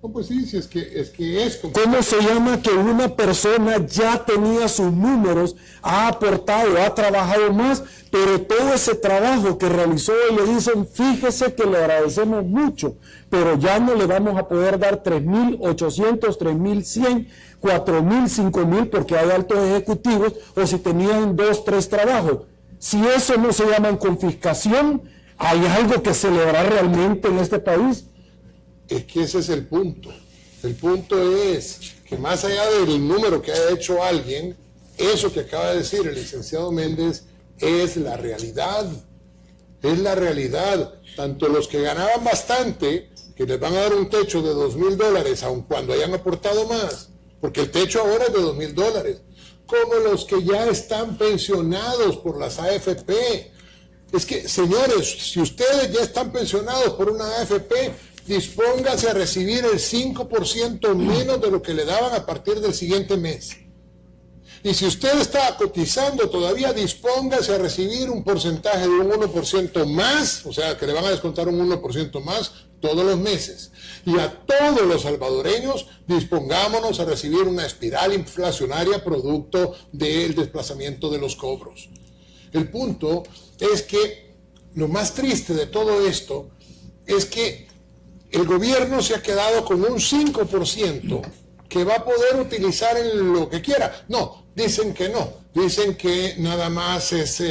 No, pues sí, es que ¿Cómo se llama que una persona ya tenía sus números, ha aportado, ha trabajado más, pero todo ese trabajo que realizó y le dicen, fíjese que le agradecemos mucho, pero ya no le vamos a poder dar 3.800, 3.100, 4.000, 5.000 porque hay altos ejecutivos, o si tenían 2, 3 trabajos? Si eso no se llama confiscación, ¿hay algo que celebrar realmente en este país? Es que ese es el punto. El punto es que más allá del número que haya hecho alguien, eso que acaba de decir el licenciado Méndez es la realidad. Es la realidad. Tanto los que ganaban bastante, que les van a dar un techo de $2,000, aun cuando hayan aportado más, porque el techo ahora es de $2,000, como los que ya están pensionados por las AFP. Es que, señores, si ustedes ya están pensionados por una AFP, dispóngase a recibir el 5% menos de lo que le daban a partir del siguiente mes. Y si usted está cotizando todavía, dispóngase a recibir un porcentaje de un 1% más, o sea, que le van a descontar un 1% más todos los meses. Y a todos los salvadoreños, dispongámonos a recibir una espiral inflacionaria producto del desplazamiento de los cobros. El punto es que lo más triste de todo esto es que el gobierno se ha quedado con un 5% que va a poder utilizar en lo que quiera. No, dicen que no. Dicen que nada más es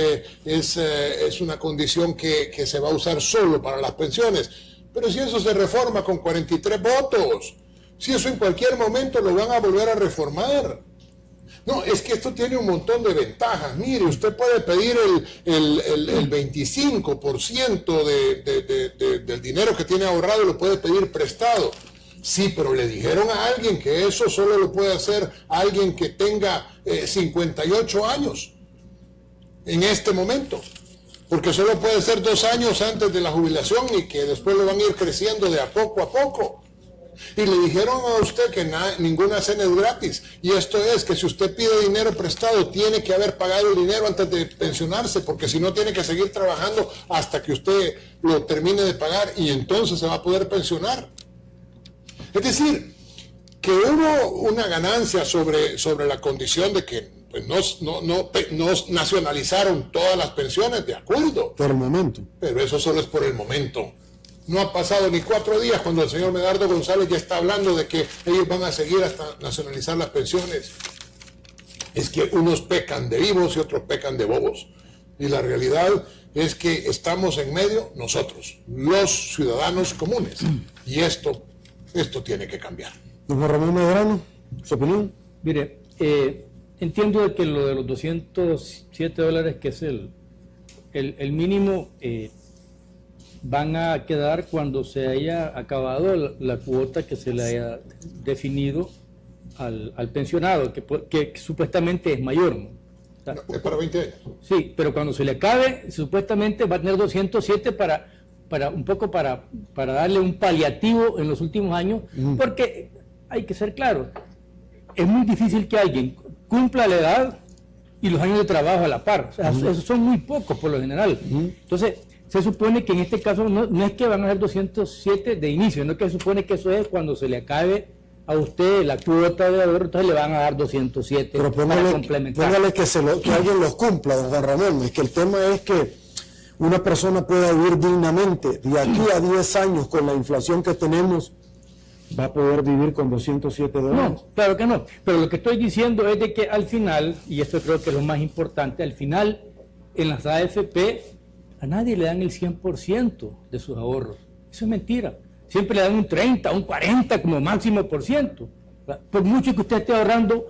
una condición que se va a usar solo para las pensiones. Pero si eso se reforma con 43 votos, si eso en cualquier momento lo van a volver a reformar. No, es que esto tiene un montón de ventajas. Mire, usted puede pedir el 25% del dinero que tiene ahorrado, lo puede pedir prestado. Sí, pero le dijeron a alguien que eso solo lo puede hacer alguien que tenga 58 años en este momento. Porque solo puede ser 2 años antes de la jubilación y que después lo van a ir creciendo de a poco. Y le dijeron a usted que ninguna cena es gratis. Y esto es que si usted pide dinero prestado, tiene que haber pagado el dinero antes de pensionarse, porque si no tiene que seguir trabajando hasta que usted lo termine de pagar y entonces se va a poder pensionar. Es decir, que hubo una ganancia sobre la condición de que pues, no nacionalizaron todas las pensiones, de acuerdo. Por el momento. Pero eso solo es por el momento. No ha pasado ni 4 días cuando el señor Medardo González ya está hablando de que ellos van a seguir hasta nacionalizar las pensiones. Es que unos pecan de vivos y otros pecan de bobos. Y la realidad es que estamos en medio nosotros, los ciudadanos comunes. Y esto tiene que cambiar. Don Juan Ramón Medrano, ¿su opinión? Mire, entiendo de que lo de los $207, que es el mínimo, van a quedar cuando se haya acabado la cuota que se le haya definido al pensionado, que supuestamente es mayor, ¿no? O sea, Es para 20 años. Sí, pero cuando se le acabe, supuestamente va a tener 207 para darle un paliativo en los últimos años, porque hay que ser claro, es muy difícil que alguien cumpla la edad y los años de trabajo a la par. O sea, esos son muy pocos por lo general. Entonces, se supone que en este caso no es que van a ser 207 de inicio, no es que se supone que eso es cuando se le acabe a usted la cuota de ahorro, entonces le van a dar 207 Pero para complementar. póngale que alguien los cumpla, don Juan Ramón. Es que el tema es que una persona pueda vivir dignamente. De aquí a 10 años, con la inflación que tenemos, va a poder vivir con $207. No, claro que no. Pero lo que estoy diciendo es de que al final, y esto creo que es lo más importante, al final en las AFP a nadie le dan el 100% de sus ahorros. Eso es mentira. Siempre le dan un 30, un 40 como máximo %. Por mucho que usted esté ahorrando,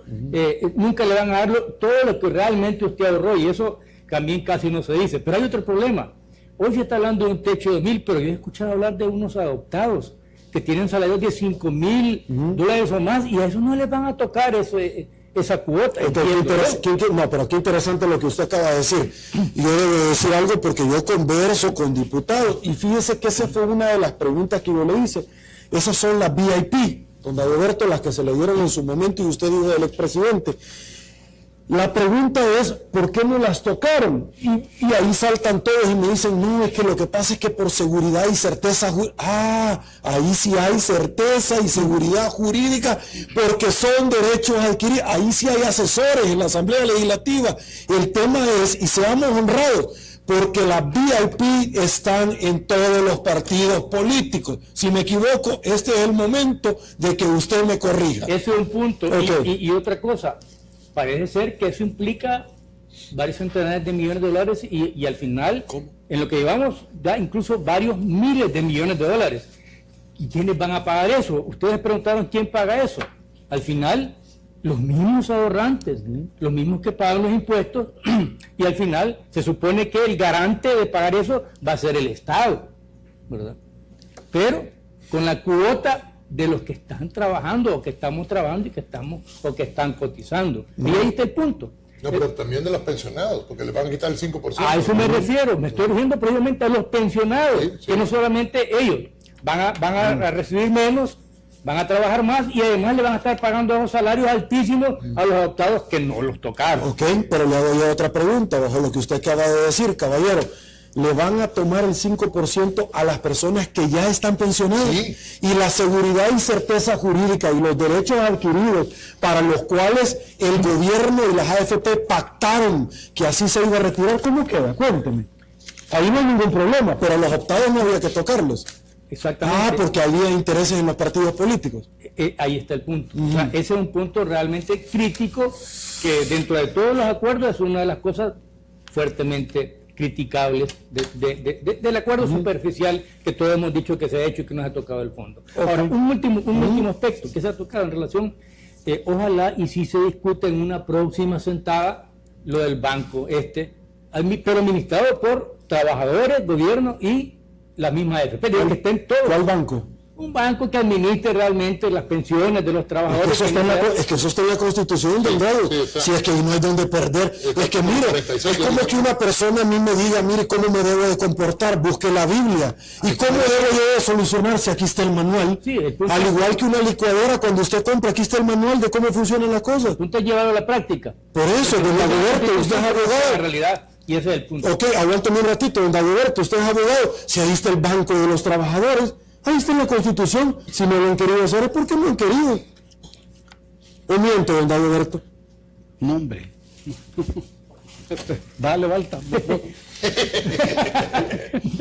nunca le van a dar todo lo que realmente usted ahorró, y eso también casi no se dice. Pero hay otro problema. Hoy se está hablando de un techo de 1,000, pero yo he escuchado hablar de unos adoptados que tienen salarios de $5,000 o más, y a eso no les van a tocar esa cuota. Pero qué interesante lo que usted acaba de decir. Y yo debo decir algo porque yo converso con diputados, y fíjese que esa fue una de las preguntas que yo le hice. Esas son las VIP, don Dagoberto, las que se le dieron en su momento, y usted dijo del expresidente. La pregunta es, ¿por qué no las tocaron? Y ahí saltan todos y me dicen, no, es que lo que pasa es que por seguridad y certeza, ahí sí hay certeza y seguridad jurídica, porque son derechos adquiridos, ahí sí hay asesores en la Asamblea Legislativa. El tema es, y seamos honrados, porque las VIP están en todos los partidos políticos. Si me equivoco, este es el momento de que usted me corrija. Ese es un punto. Okay. Y otra cosa, parece ser que eso implica varios centenares de millones de dólares y al final, en lo que llevamos, da incluso varios miles de millones de dólares. ¿Y quiénes van a pagar eso? Ustedes preguntaron quién paga eso. Al final, los mismos ahorrantes, los mismos que pagan los impuestos, y al final se supone que el garante de pagar eso va a ser el Estado, ¿verdad? Pero con la cuota de los que están trabajando o que estamos trabajando o que están cotizando. Y ahí está el punto. No, pero también de los pensionados, porque le van a quitar el 5%. A eso me refiero, me estoy refiriendo precisamente a los pensionados, sí. Que no solamente ellos van a recibir menos, van a trabajar más y además le van a estar pagando unos salarios altísimos a los adoptados que no los tocaron. Ok, pero le hago yo otra pregunta, bajo lo que usted acaba de decir, caballero. ¿Le van a tomar el 5% a las personas que ya están pensionadas? Sí. Y la seguridad y certeza jurídica y los derechos adquiridos para los cuales el gobierno y las AFP pactaron que así se iba a retirar, ¿cómo queda? Cuénteme. Ahí no hay ningún problema, pero a los optados no había que tocarlos. Exactamente. porque había intereses en los partidos políticos. Ahí está el punto. O sea, ese es un punto realmente crítico que dentro de todos los acuerdos es una de las cosas fuertemente criticables del acuerdo superficial que todos hemos dicho que se ha hecho y que nos ha tocado el fondo. Ahora, un último aspecto que se ha tocado en relación, ojalá y si se discute en una próxima sentada lo del banco pero administrado por trabajadores, gobierno y la misma AFP, que estén todos. ¿Cuál banco? Un banco que administre realmente las pensiones de los trabajadores. Es que eso está en la Constitución, Delgado. Si es que ahí no hay donde perder. Es que mire, es como que una persona a mí me diga, mire cómo me debo de comportar, busque la Biblia. ¿Y cómo debo yo de solucionarse? Aquí está el manual. Sí, al igual que una licuadora, cuando usted compra, aquí está el manual de cómo funcionan las cosas. Tú te has llevado a la práctica. Por eso, don Dagoberto, usted es abogado. En realidad, y ese es el punto. Ok, aguántame un ratito, don Dagoberto, usted es abogado. Si ahí está el Banco de los Trabajadores, ahí está en la Constitución. Si no lo han querido hacer, es porque no han querido. ¿O miento, don Dagoberto? No, hombre. Dale, Balta.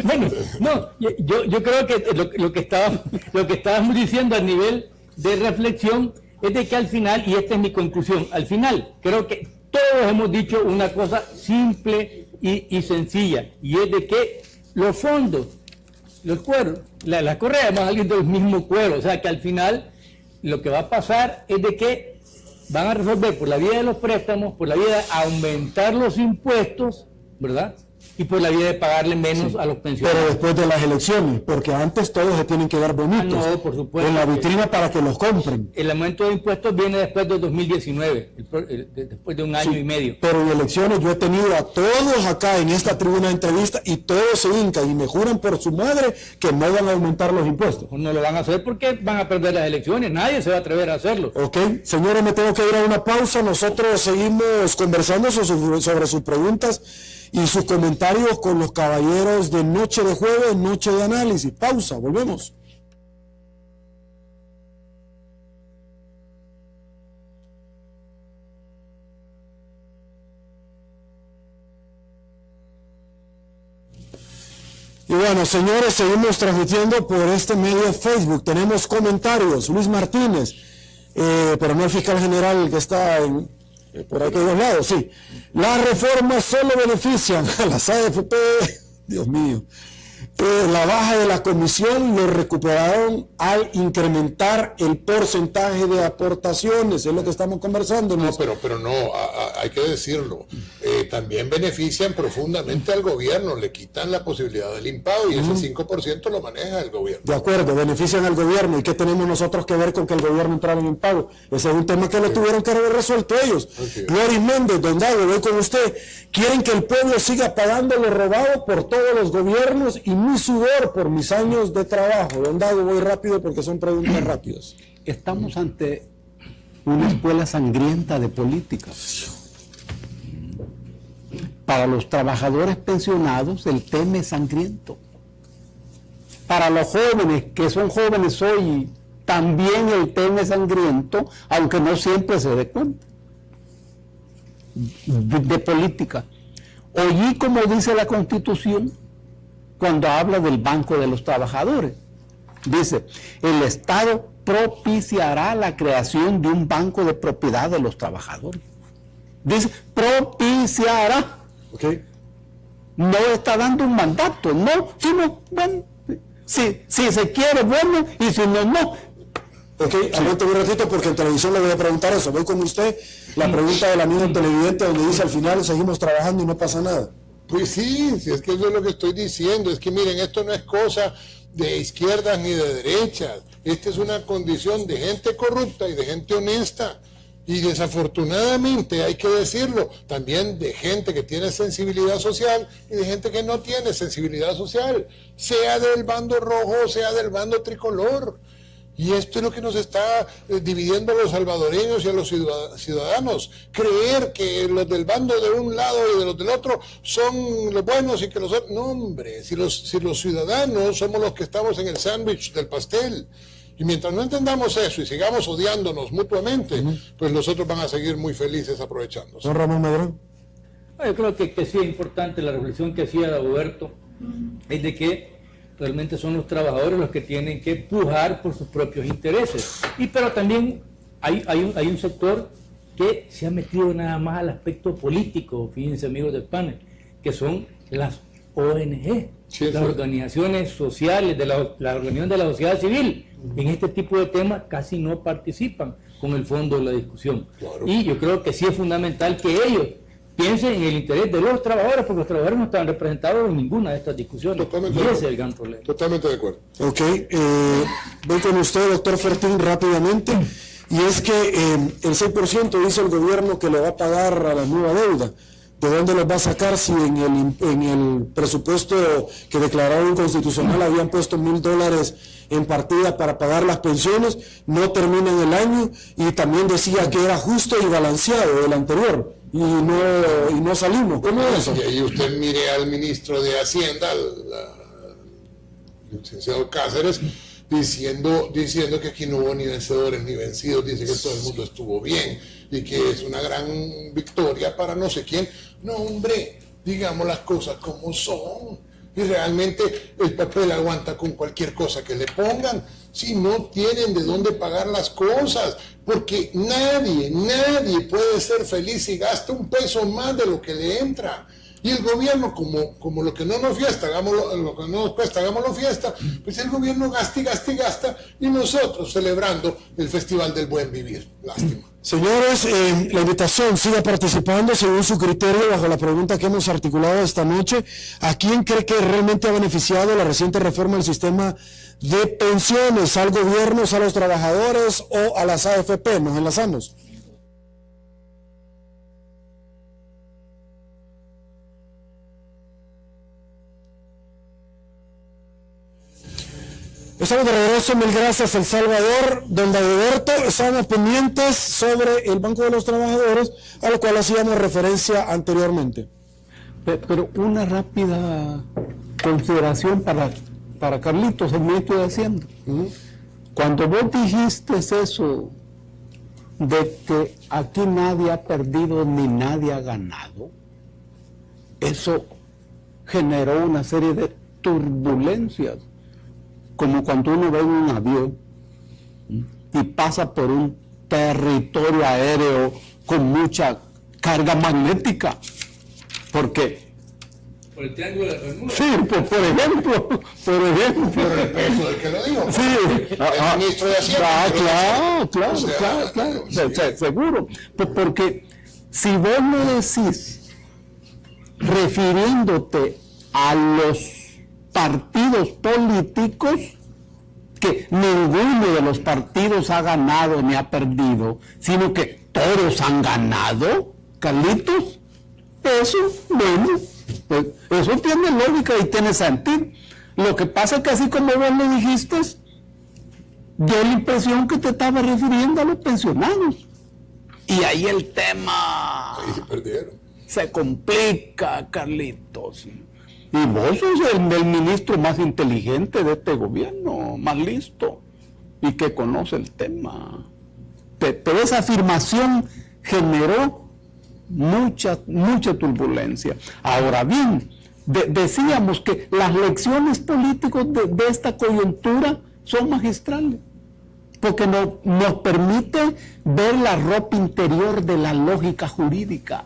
Bueno, no, yo creo que lo que estábamos diciendo a nivel de reflexión es de que al final, y esta es mi conclusión, al final creo que todos hemos dicho una cosa simple y sencilla, y es de que los fondos, los cueros, las correas van a salir del mismo cuero, o sea que al final lo que va a pasar es de que van a resolver por la vía de los préstamos, por la vía de aumentar los impuestos, ¿verdad? Y por la vía de pagarle menos a los pensionados. Pero después de las elecciones, porque antes todos se tienen que dar bonitos no, por supuesto, en la vitrina para que los compren. El aumento de impuestos viene después del 2019, después de un año y medio. Pero en elecciones yo he tenido a todos acá en esta tribuna de entrevista y todos se hincan y me juran por su madre que no van a aumentar los impuestos. No lo van a hacer porque van a perder las elecciones, nadie se va a atrever a hacerlo. Ok, señores, me tengo que ir a una pausa, nosotros seguimos conversando sobre sus preguntas y sus comentarios con los caballeros de Noche de Jueves, Noche de Análisis. Pausa, volvemos. Y bueno, señores, seguimos transmitiendo por este medio de Facebook. Tenemos comentarios. Luis Martínez, pero no el fiscal general que está por aquellos lados, sí. Las reformas solo benefician a las AFP, Dios mío. La baja de la comisión lo recuperaron al incrementar el porcentaje de aportaciones, es lo que estamos conversando. No, pero no, hay que decirlo. También benefician profundamente al gobierno, le quitan la posibilidad del impago y ese 5% lo maneja el gobierno. De acuerdo, benefician al gobierno. ¿Y qué tenemos nosotros que ver con que el gobierno entrara en impago? Ese es un tema que lo tuvieron que haber resuelto ellos. Gloris Méndez, don Dago, voy con usted. Quieren que el pueblo siga pagando lo robado por todos los gobiernos y mi sudor por mis años de trabajo. Don Dago, voy rápido porque son preguntas rápidas. Estamos ante una escuela sangrienta de política. Para los trabajadores pensionados el tema es sangriento. Para los jóvenes, que son jóvenes hoy, también el tema es sangriento, aunque no siempre se dé cuenta. De política. Oí como dice la Constitución cuando habla del Banco de los Trabajadores. Dice, el Estado propiciará la creación de un banco de propiedad de los trabajadores. Dice, propiciará. Okay. No está dando un mandato, no, sino, bueno, si se quiere, bueno, y si no, no. Ok, aguante un ratito porque en televisión le voy a preguntar eso. Voy con usted, la pregunta del amigo televidente donde dice al final seguimos trabajando y no pasa nada. Pues sí, si es que eso es lo que estoy diciendo, es que miren, esto no es cosa de izquierdas ni de derechas, esta es una condición de gente corrupta y de gente honesta, y desafortunadamente, hay que decirlo, también de gente que tiene sensibilidad social y de gente que no tiene sensibilidad social, sea del bando rojo, sea del bando tricolor. Y esto es lo que nos está dividiendo a los salvadoreños y a los ciudadanos. Creer que los del bando de un lado y de los del otro son los buenos y que los otros... No, hombre, si los ciudadanos somos los que estamos en el sándwich del pastel. Y mientras no entendamos eso y sigamos odiándonos mutuamente, pues los otros van a seguir muy felices aprovechándose. Don Ramón Medrán. Yo creo que sí es importante la reflexión que hacía Dagoberto, es de que realmente son los trabajadores los que tienen que pujar por sus propios intereses. Pero también hay un sector que se ha metido nada más al aspecto político, fíjense amigos del panel, que son las ONG, las organizaciones sociales, la organización de la sociedad civil. En este tipo de temas casi no participan con el fondo de la discusión. Claro. Y yo creo que sí es fundamental que ellos piensen en el interés de los trabajadores, porque los trabajadores no están representados en ninguna de estas discusiones. Y ese es el gran problema. Totalmente de acuerdo. Ok, voy con usted, doctor Fertín, rápidamente. Y es que el 6% dice el gobierno que le va a pagar a la nueva deuda. ¿De dónde los va a sacar si en el presupuesto que declararon inconstitucional habían puesto $1,000 en partida para pagar las pensiones? No terminan el año, y también decía que era justo y balanceado el anterior, y no salimos. ¿Cómo es eso? Y ahí usted mire al ministro de Hacienda, el licenciado Cáceres, diciendo que aquí no hubo ni vencedores ni vencidos, dice que todo el mundo estuvo bien y que es una gran victoria para no sé quién. No, hombre, digamos las cosas como son. Y realmente el papel aguanta con cualquier cosa que le pongan, si no tienen de dónde pagar las cosas, porque nadie puede ser feliz si gasta un peso más de lo que le entra. Y el gobierno, como lo que no nos fiesta, lo que no nos cuesta, hagámoslo fiesta, pues el gobierno gasta y gasta y gasta, y nosotros celebrando el Festival del Buen Vivir. Lástima. Señores, la invitación, siga participando según su criterio bajo la pregunta que hemos articulado esta noche. ¿A quién cree que realmente ha beneficiado la reciente reforma del sistema de pensiones? ¿Al gobierno, a los trabajadores o a las AFP? Nos enlazamos. Estamos de regreso, mil gracias, El Salvador. Don Dagoberto, estamos pendientes sobre el Banco de los Trabajadores, a lo cual hacíamos referencia anteriormente. Pero una rápida consideración para Carlitos, el ministro de Hacienda. Cuando vos dijiste eso de que aquí nadie ha perdido ni nadie ha ganado, eso generó una serie de turbulencias, como cuando uno ve un avión y pasa por un territorio aéreo con mucha carga magnética, porque... ¿Por el Triángulo de las Bermudas? Sí, por ejemplo. Por el peso del que lo dijo. Sí. El ministro de Hacienda. Claro, seguro. Porque si vos lo decís refiriéndote a los partidos políticos, que ninguno de los partidos ha ganado ni ha perdido, sino que todos han ganado, Carlitos, eso, bueno, pues, eso tiene lógica y tiene sentido. Lo que pasa es que así como vos lo dijiste, dio la impresión que te estaba refiriendo a los pensionados. Y ahí el tema Ahí se perdieron. Se complica, Carlitos. Y vos sos el ministro más inteligente de este gobierno, más listo, y que conoce el tema. Pero esa afirmación generó mucha turbulencia. Ahora bien, decíamos que las lecciones políticas de esta coyuntura son magistrales, porque nos permite ver la ropa interior de la lógica jurídica.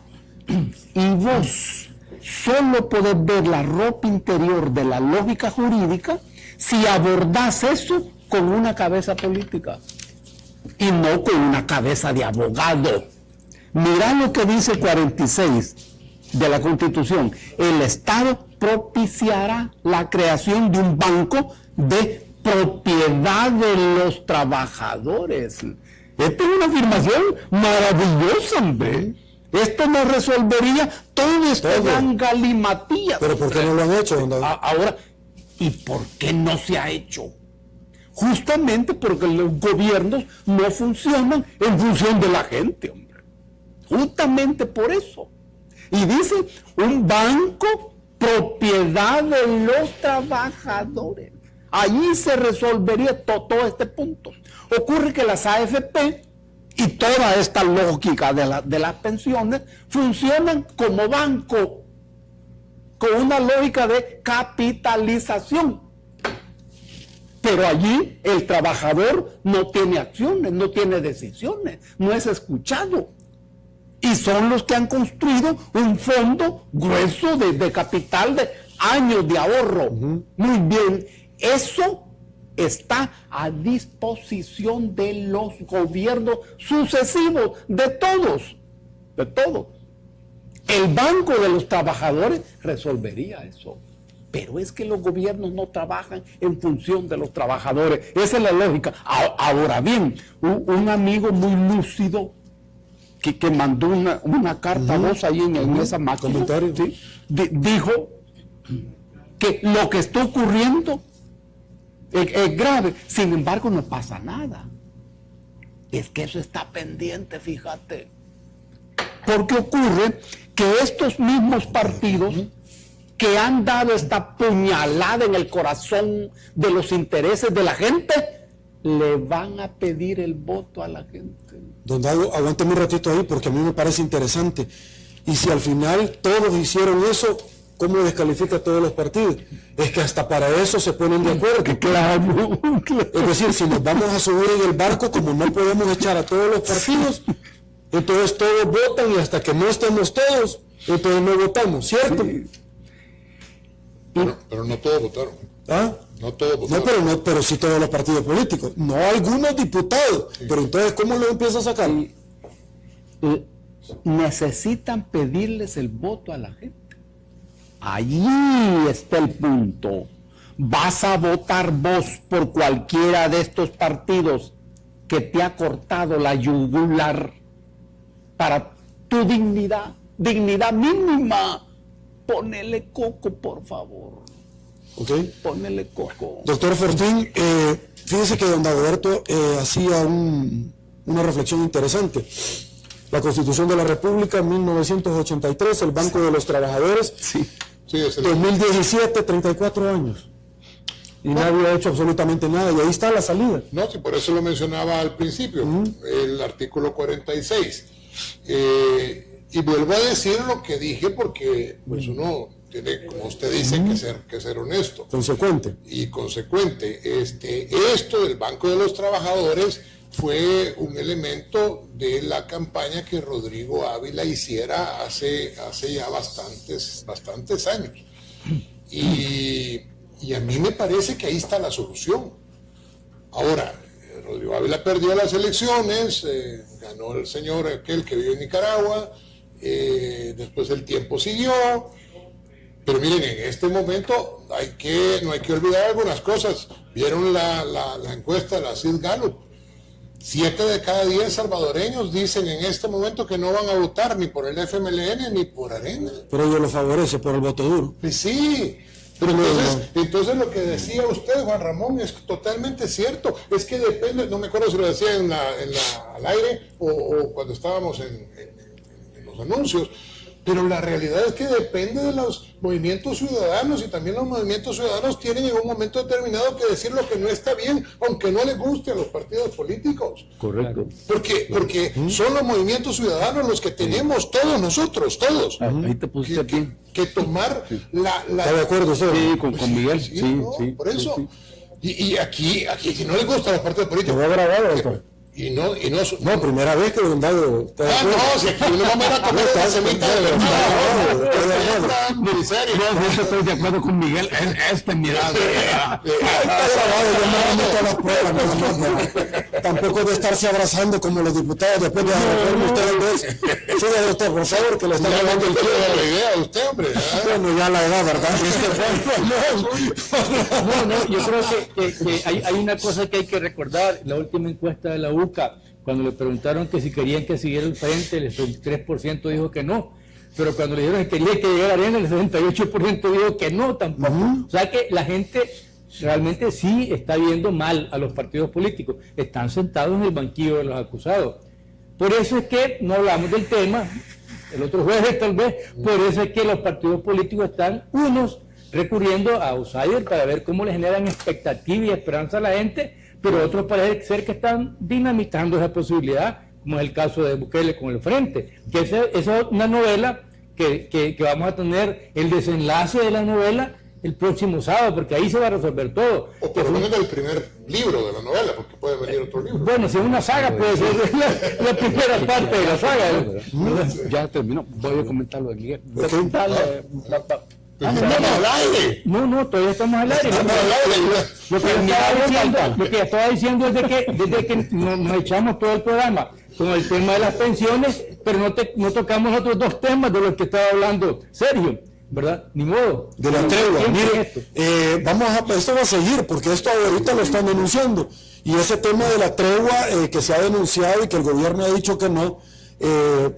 Y vos solo podés ver la ropa interior de la lógica jurídica si abordás eso con una cabeza política y no con una cabeza de abogado. Mirá lo que dice el 46 de la Constitución: el Estado propiciará la creación de un banco de propiedad de los trabajadores. Esta es una afirmación maravillosa, hombre. Esto nos resolvería todo este gran galimatías. ¿Pero por qué no lo han hecho, don David? Ahora, ¿y por qué no se ha hecho? Justamente porque los gobiernos no funcionan en función de la gente, hombre. Justamente por eso. Y dice, un banco propiedad de los trabajadores. Allí se resolvería todo este punto. Ocurre que las AFP y toda esta lógica de las pensiones funcionan como banco, con una lógica de capitalización. Pero allí el trabajador no tiene acciones, no tiene decisiones, no es escuchado. Y son los que han construido un fondo grueso de capital de años de ahorro. Muy bien, eso está a disposición de los gobiernos sucesivos, de todos. El Banco de los Trabajadores resolvería eso. Pero es que los gobiernos no trabajan en función de los trabajadores. Esa es la lógica. Ahora bien, un amigo muy lúcido que mandó una carta a voz ahí en esa máquina, ¿sí? Dijo que lo que está ocurriendo es grave. Sin embargo, no pasa nada. Es que eso está pendiente, fíjate. Porque ocurre que estos mismos partidos que han dado esta puñalada en el corazón de los intereses de la gente, le van a pedir el voto a la gente. Don Dago, aguánteme un ratito ahí porque a mí me parece interesante. Y si al final todos hicieron eso, ¿cómo descalifica a todos los partidos? Es que hasta para eso se ponen de acuerdo. Claro. Es decir, si nos vamos a subir en el barco, como no podemos echar a todos los partidos, entonces todos votan y hasta que no estemos todos, entonces no votamos, ¿cierto? Sí. Pero no todos votaron. ¿Ah? No todos votaron. Pero sí todos los partidos políticos. No algunos diputados. Sí. Pero entonces, ¿cómo lo empieza a sacar? Necesitan pedirles el voto a la gente. Allí está el punto. Vas a votar vos por cualquiera de estos partidos que te ha cortado la yugular para tu dignidad mínima. Ponele coco, por favor. Ok. Ponele coco. Doctor Fortín, fíjese que don Dagoberto hacía una reflexión interesante. La Constitución de la República, 1983, el Banco de los Trabajadores, sí. 2017, 34 años. Y nadie ha hecho absolutamente nada, y ahí está la salida. No, sí, por eso lo mencionaba al principio, el artículo 46. Y vuelvo a decir lo que dije porque pues uno tiene, como usted dice, que ser honesto. Consecuente. Y consecuente. Esto del Banco de los Trabajadores fue un elemento de la campaña que Rodrigo Ávila hiciera hace ya bastantes años. Y a mí me parece que ahí está la solución. Ahora, Rodrigo Ávila perdió las elecciones, ganó el señor aquel que vive en Nicaragua, después el tiempo siguió, pero miren, en este momento no hay que olvidar algunas cosas. Vieron la encuesta de la Sid Gallup. 7 de cada 10 salvadoreños dicen en este momento que no van a votar ni por el FMLN ni por Arena. Pero ellos lo favorece por el voto duro. Pues sí. Pero entonces lo que decía usted, Juan Ramón, es totalmente cierto. Es que depende, no me acuerdo si lo decía al aire o cuando estábamos en los anuncios, pero la realidad es que depende de los movimientos ciudadanos, y también los movimientos ciudadanos tienen en un momento determinado que decir lo que no está bien, aunque no les guste a los partidos políticos. Correcto. Porque son los movimientos ciudadanos los que tenemos todos nosotros, todos. Ahí te pusiste aquí. Que tomar la... ¿Está de acuerdo usted? Sí, con Miguel. Sí, ¿no? Por eso. Sí. Y aquí, si no les gusta a los partidos políticos... ¿Te voy a grabar, doctor? No, primera vez que don Dago... no, si aquí uno va a ver a comer esta semita de verdad. Muy serio. Yo estoy de acuerdo con Miguel. Este mirado. Está grabado, yo no meto las pruebas, no. Tampoco de estarse abrazando como los diputados después de reforma ustedes dos. Sí, doctor, por favor, que le está grabando el tiempo. La idea de usted, hombre. Bueno, ya la edad, ¿verdad? No, yo creo que hay una cosa que hay que recordar. La última encuesta de la UCA, cuando le preguntaron que si querían que siguiera el frente, el 63% dijo que no. Pero cuando le dijeron que quería que llegara Arena, el 68% dijo que no tampoco. O sea que la gente realmente sí está viendo mal a los partidos políticos. Están sentados en el banquillo de los acusados. Por eso es que no hablamos del tema, el otro jueves tal vez, por eso es que los partidos políticos están unos recurriendo a outsiders para ver cómo le generan expectativa y esperanza a la gente, pero otros parece ser que están dinamitando esa posibilidad, como es el caso de Bukele con el Frente. Que esa es una novela que vamos a tener, el desenlace de la novela el próximo sábado, porque ahí se va a resolver todo. O por lo menos el primer libro de la novela, porque puede venir otro libro. Bueno, si es una saga, puede ser la primera parte de la saga. Ya terminó. Voy a comentar lo de Miguel. Estamos al aire. No, todavía estamos al aire. Estamos al aire. Lo que estaba diciendo es desde que nos echamos todo el programa con el tema de las pensiones, pero no tocamos otros dos temas de los que estaba hablando Sergio, ¿verdad? Ni modo. De la tregua. Mire, esto va a seguir, porque esto ahorita lo están denunciando. Y ese tema de la tregua que se ha denunciado y que el gobierno ha dicho que no,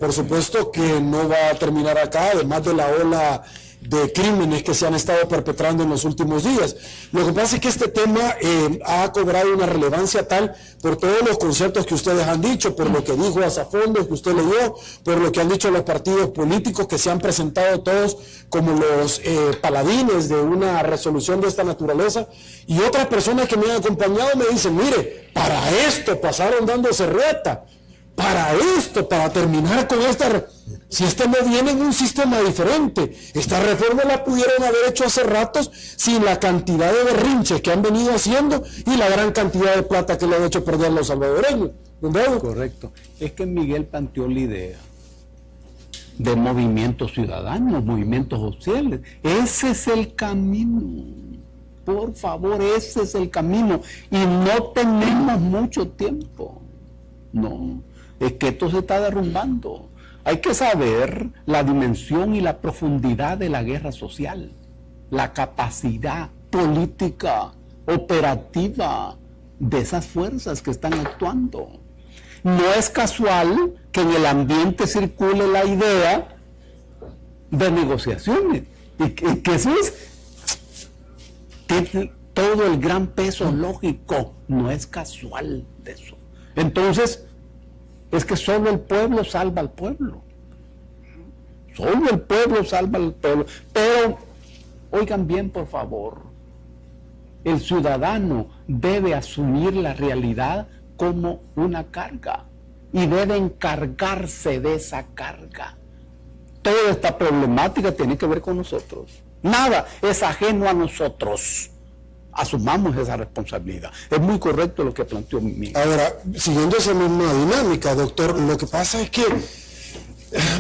por supuesto que no va a terminar acá, además de la ola de crímenes que se han estado perpetrando en los últimos días. Lo que pasa es que este tema ha cobrado una relevancia tal por todos los conceptos que ustedes han dicho, por lo que dijo Azafondos, que usted leyó, por lo que han dicho los partidos políticos que se han presentado todos como los paladines de una resolución de esta naturaleza, y otras personas que me han acompañado me dicen, mire, para esto pasaron dándose reta, para esto, para terminar con esta... Si no viene en un sistema diferente, esta reforma la pudieron haber hecho hace ratos sin la cantidad de berrinches que han venido haciendo y la gran cantidad de plata que le han hecho perder a los salvadoreños. ¿Entendés? Correcto. Es que Miguel planteó la idea de movimientos ciudadanos, movimientos sociales. Ese es el camino. Por favor, ese es el camino. Y no tenemos mucho tiempo. No, es que esto se está derrumbando. Hay que saber la dimensión y la profundidad de la guerra social, la capacidad política, operativa de esas fuerzas que están actuando. No es casual que en el ambiente circule la idea de negociaciones, y que eso es tiene todo el gran peso lógico, no es casual de eso. Entonces, es que solo el pueblo salva al pueblo. Solo el pueblo salva al pueblo. Pero, oigan bien, por favor, el ciudadano debe asumir la realidad como una carga y debe encargarse de esa carga. Toda esta problemática tiene que ver con nosotros. Nada es ajeno a nosotros. Asumamos esa responsabilidad. Es muy correcto lo que planteó Miguel. Ahora, siguiendo esa misma dinámica, doctor, lo que pasa es que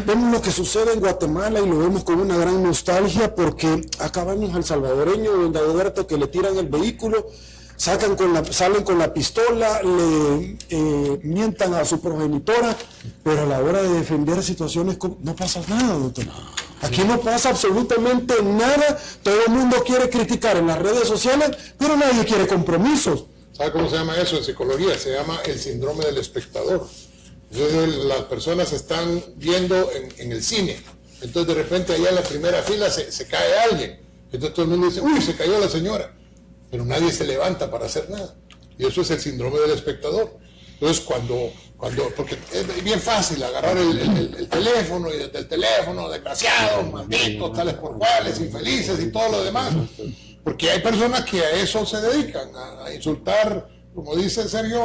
vemos lo que sucede en Guatemala y lo vemos con una gran nostalgia porque acá vemos al salvadoreño don Dagoberto que le tiran el vehículo, salen con la pistola, le mientan a su progenitora, pero a la hora de defender situaciones no pasa nada, doctor. Aquí no pasa absolutamente nada, todo el mundo quiere criticar en las redes sociales, pero nadie quiere compromisos. ¿Sabe cómo se llama eso en psicología? Se llama el síndrome del espectador. Entonces las personas están viendo en el cine, entonces de repente allá en la primera fila se cae alguien, entonces todo el mundo dice, uy, se cayó la señora, pero nadie se levanta para hacer nada. Y eso es el síndrome del espectador. Entonces porque es bien fácil agarrar el teléfono y desde el teléfono, desgraciados, malditos, tales por cuales, infelices y todo lo demás. Porque hay personas que a eso se dedican, a insultar, como dice Sergio,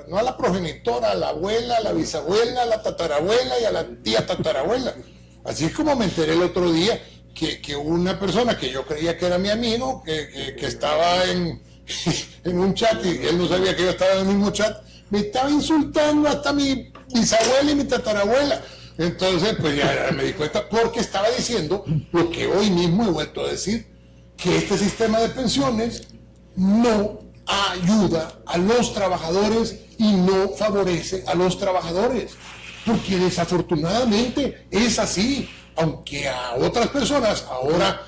no a la progenitora, a la abuela, a la bisabuela, a la tatarabuela y a la tía tatarabuela. Así es como me enteré el otro día que una persona que yo creía que era mi amigo, que estaba en un chat y él no sabía que yo estaba en el mismo chat, me estaba insultando hasta mi bisabuela y mi tatarabuela. Entonces, pues ya me di cuenta porque estaba diciendo lo que hoy mismo he vuelto a decir, que este sistema de pensiones no ayuda a los trabajadores y no favorece a los trabajadores, porque desafortunadamente es así, aunque a otras personas ahora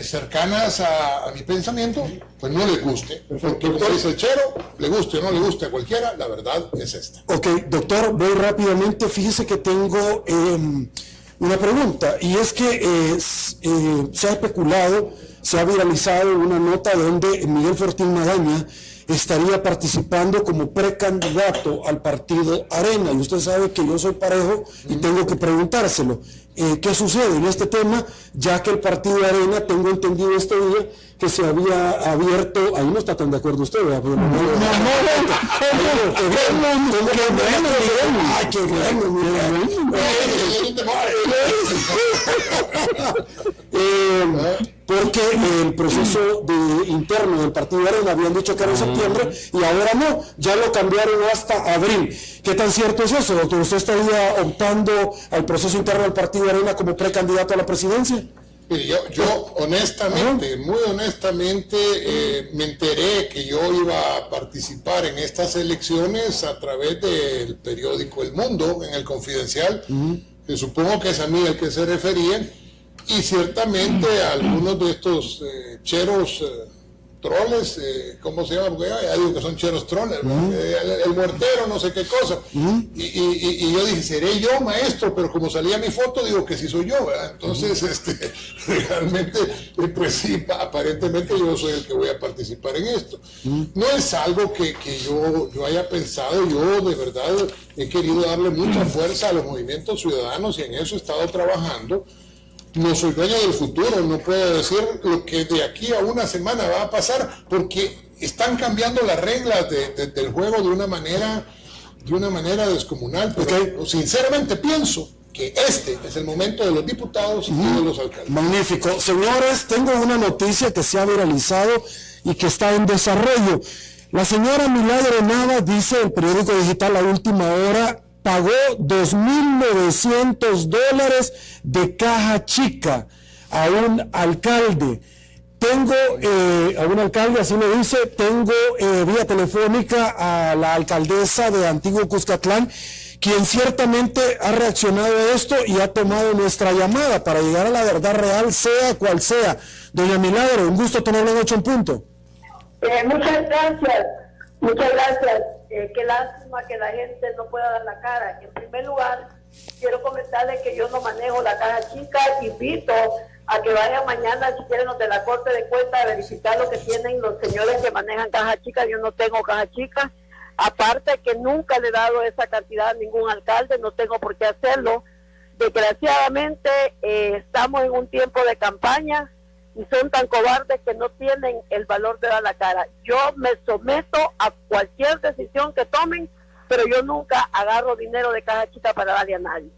cercanas a mi pensamiento, pues no les guste, porque como dice el Chero, le guste o no le guste a cualquiera, la verdad es esta. Ok, doctor, voy rápidamente, fíjese que tengo una pregunta, y es que se ha especulado, se ha viralizado una nota donde Miguel Fortín Magaña estaría participando como precandidato al partido Arena, y usted sabe que yo soy parejo y tengo que preguntárselo. ¿Qué sucede en este tema? Ya que el partido Arena, tengo entendido este día, que se había abierto, ahí no está tan de acuerdo usted, ¿verdad? Porque porque el proceso interno del Partido Arena habían dicho que era en septiembre y ahora no, ya lo cambiaron hasta abril. ¿Qué tan cierto es eso, doctor? ¿Usted estaría optando al proceso interno del Partido Arena como precandidato a la presidencia? Yo honestamente, muy honestamente, me enteré que yo iba a participar en estas elecciones a través del periódico El Mundo, en el Confidencial, que supongo que es a mí el que se refería, y ciertamente algunos de estos cheros troles, ¿cómo se llama? Porque ya digo que son cheros troles, el muertero, no sé qué cosa. Y yo dije, seré yo, maestro, pero como salía mi foto, digo que sí soy yo, ¿verdad? Entonces, realmente, pues sí, aparentemente yo soy el que voy a participar en esto. No es algo que yo haya pensado, yo de verdad he querido darle mucha fuerza a los movimientos ciudadanos y en eso he estado trabajando. No soy dueño del futuro, no puedo decir lo que de aquí a una semana va a pasar, porque están cambiando las reglas del juego de una manera descomunal, pero sinceramente pienso que este es el momento de los diputados y de los alcaldes. Magnífico. Señores, tengo una noticia que se ha viralizado y que está en desarrollo. La señora Milagro Navas, dice el periódico digital La Última Hora, pagó $2,900 de caja chica a un alcalde. Tengo a un alcalde, así lo dice, tengo vía telefónica a la alcaldesa de Antiguo Cuscatlán, quien ciertamente ha reaccionado a esto y ha tomado nuestra llamada para llegar a la verdad real, sea cual sea. Doña Milagro, un gusto tenerla en 8 en punto. Muchas gracias. Qué lástima que la gente no pueda dar la cara. En primer lugar, quiero comentarles que yo no manejo la caja chica. Invito a que vayan mañana, si quieren, los de la Corte de Cuentas, a verificar lo que tienen los señores que manejan caja chica. Yo no tengo caja chica. Aparte que nunca le he dado esa cantidad a ningún alcalde, no tengo por qué hacerlo. Desgraciadamente, estamos en un tiempo de campaña y son tan cobardes que no tienen el valor de dar la cara. Yo me someto a cualquier decisión que tomen, pero yo nunca agarro dinero de caja chica para darle a nadie.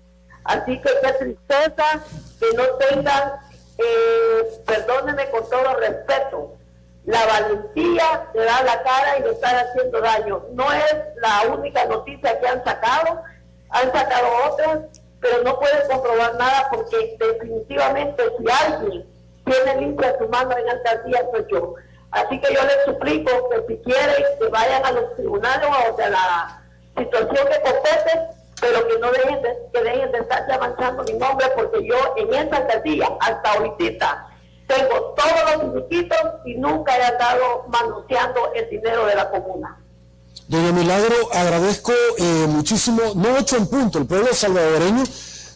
Así que qué tristeza que no tengan, perdónenme con todo respeto, la valentía de dar la cara y de estar haciendo daño. No es la única noticia que han sacado otras, pero no pueden comprobar nada porque definitivamente si alguien tiene limpia su mano en alcaldía soy yo. Así que yo les suplico que si quieren que vayan a los tribunales o a la situación que compete, pero que no dejen de estar manchando mi nombre, porque yo en esa alcaldía hasta ahorita tengo todos los finiquitos y nunca he andado manoseando el dinero de la comuna. Doña Milagro, agradezco muchísimo, no 8 en punto, el pueblo salvadoreño,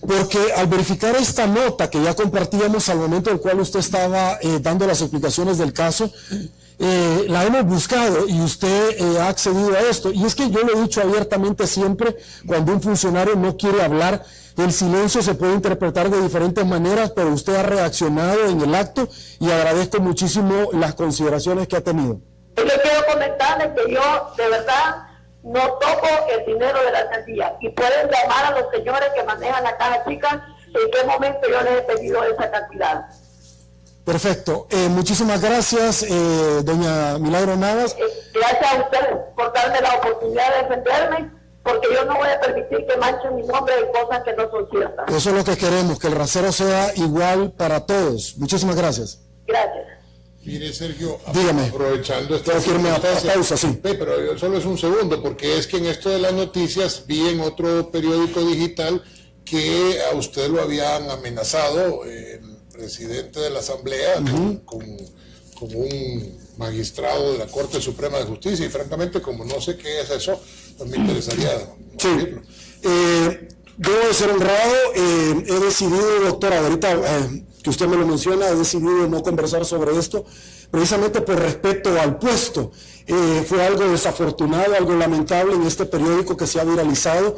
porque al verificar esta nota que ya compartíamos al momento en el cual usted estaba dando las explicaciones del caso, la hemos buscado y usted ha accedido a esto. Y es que yo lo he dicho abiertamente siempre, cuando un funcionario no quiere hablar, el silencio se puede interpretar de diferentes maneras, pero usted ha reaccionado en el acto y agradezco muchísimo las consideraciones que ha tenido. Yo quiero comentarles que yo, de verdad, no toco el dinero de la alcaldía y pueden llamar a los señores que manejan la caja chica en qué momento yo les he pedido esa cantidad. Perfecto. Muchísimas gracias, doña Milagro Navas. Gracias a ustedes por darme la oportunidad de defenderme, porque yo no voy a permitir que manchen mi nombre en cosas que no son ciertas. Eso es lo que queremos, que el rasero sea igual para todos. Muchísimas gracias. Gracias. Mire, Sergio, dígame, aprovechando esta pausa, sí. Pero solo es un segundo, porque es que en esto de las noticias vi en otro periódico digital que a usted lo habían amenazado el presidente de la Asamblea con un magistrado de la Corte Suprema de Justicia, y francamente, como no sé qué es eso, pues me interesaría oírlo. Debo de ser honrado, he decidido, doctora, ahorita que usted me lo menciona, he decidido no conversar sobre esto, precisamente por respeto al puesto. Fue algo desafortunado, algo lamentable en este periódico que se ha viralizado.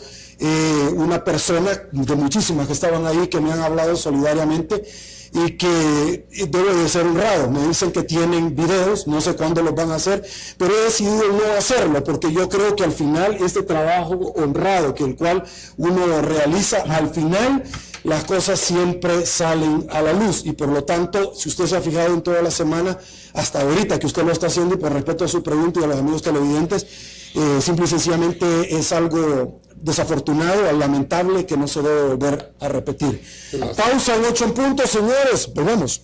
Una persona de muchísimas que estaban ahí, que me han hablado solidariamente, y que debe de ser honrado. Me dicen que tienen videos, no sé cuándo los van a hacer, pero he decidido no hacerlo, porque yo creo que al final este trabajo honrado, que el cual uno realiza, al final las cosas siempre salen a la luz, y por lo tanto, si usted se ha fijado en toda la semana, hasta ahorita que usted lo está haciendo, y por respeto a su pregunta y a los amigos televidentes, simple y sencillamente es algo desafortunado, lamentable, que no se debe volver a repetir. Pausa en 8 en punto, señores, volvemos.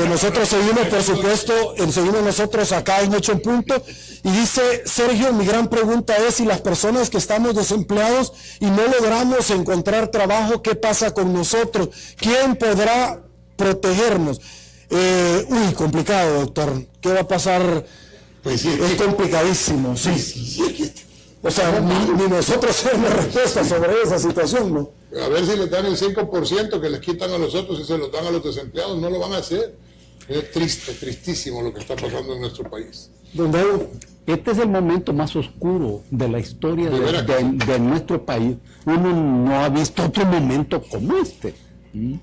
Nosotros seguimos, por supuesto, seguimos nosotros acá en 8 en punto, y dice Sergio, mi gran pregunta es, si las personas que estamos desempleados y no logramos encontrar trabajo, ¿qué pasa con nosotros? ¿Quién podrá protegernos? Complicado, doctor. ¿Qué va a pasar? Pues sí, es complicadísimo, sí. O sea, ni nosotros tenemos respuesta sobre esa situación, ¿no? A ver si les dan el 5% que les quitan a los otros y se los dan a los desempleados, no lo van a hacer. Es triste, tristísimo lo que está pasando en nuestro país. ¿Dónde? Este es el momento más oscuro de la historia de nuestro país. Uno no ha visto otro momento como este. Y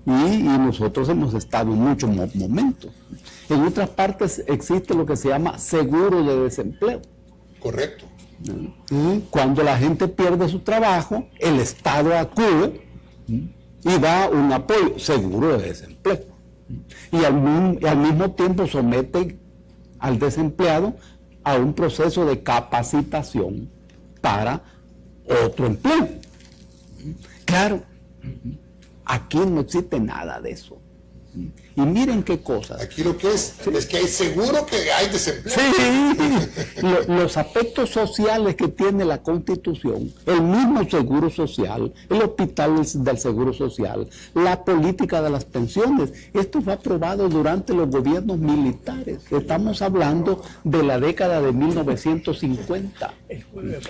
nosotros hemos estado en muchos momentos. En otras partes existe lo que se llama seguro de desempleo. Correcto. Cuando la gente pierde su trabajo, el Estado acude y da un apoyo, seguro de desempleo. Y al mismo tiempo somete al desempleado a un proceso de capacitación para otro empleo. Claro, aquí no existe nada de eso. Y miren qué cosas. Aquí lo que es que hay seguro que hay desempleo. Sí, los aspectos sociales que tiene la Constitución, el mismo seguro social, el hospital del seguro social, la política de las pensiones, esto fue aprobado durante los gobiernos militares. Estamos hablando de la década de 1950.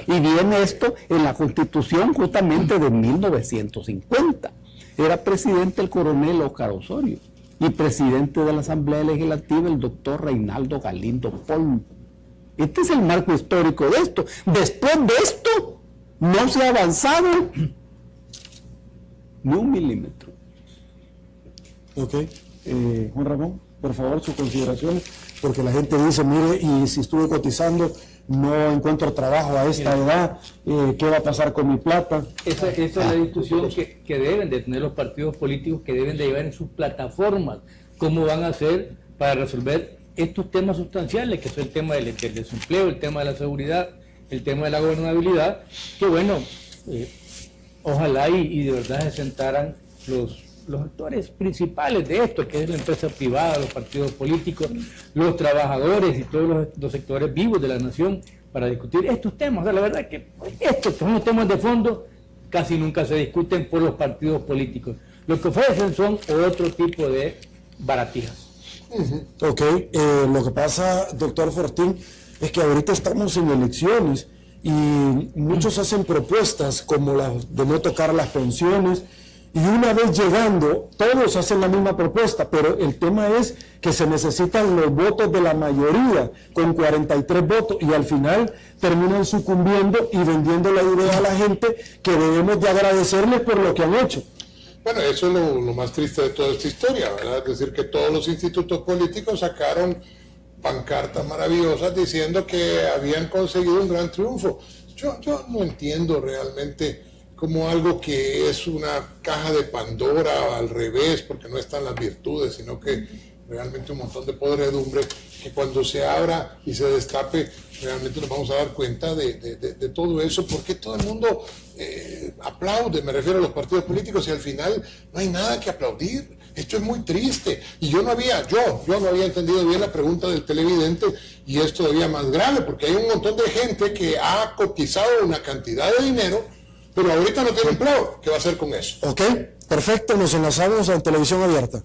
Y viene esto en la Constitución justamente de 1950. Era presidente el coronel Óscar Osorio y presidente de la Asamblea Legislativa el doctor Reinaldo Galindo Polk. Este es el marco histórico de esto. Después de esto, no se ha avanzado ni un milímetro. Ok. Juan Ramón, por favor, sus consideraciones, porque la gente dice, mire, y si estuve cotizando, no encuentro trabajo a esta edad, ¿qué va a pasar con mi plata? Esa es la discusión que deben de tener los partidos políticos, que deben de llevar en sus plataformas, cómo van a hacer para resolver estos temas sustanciales, que son el tema del desempleo, el tema de la seguridad, el tema de la gobernabilidad, que bueno, ojalá y de verdad se sentaran los actores principales de esto, que es la empresa privada, los partidos políticos, los trabajadores y todos los sectores vivos de la nación, para discutir estos temas. O sea, la verdad es que estos son los temas de fondo, casi nunca se discuten por los partidos políticos. Lo que ofrecen son otro tipo de baratijas. Ok, lo que pasa, doctor Fortín, es que ahorita estamos en elecciones y muchos hacen propuestas como la de no tocar las pensiones, y una vez llegando, todos hacen la misma propuesta, pero el tema es que se necesitan los votos de la mayoría, con 43 votos, y al final terminan sucumbiendo y vendiendo la idea a la gente, que debemos de agradecerles por lo que han hecho. Bueno, eso es lo más triste de toda esta historia, ¿verdad? Es decir, que todos los institutos políticos sacaron pancartas maravillosas diciendo que habían conseguido un gran triunfo. Yo no entiendo realmente como algo que es una caja de Pandora al revés, porque no están las virtudes, sino que realmente un montón de podredumbre, que cuando se abra y se destape, realmente nos vamos a dar cuenta de todo eso, porque todo el mundo aplaude, me refiero a los partidos políticos, y al final no hay nada que aplaudir. Esto es muy triste, y yo no había entendido bien la pregunta del televidente, y es todavía más grave, porque hay un montón de gente que ha cotizado una cantidad de dinero, pero ahorita no tiene empleo. ¿Qué va a hacer con eso? Ok, perfecto, nos enlazamos en televisión abierta.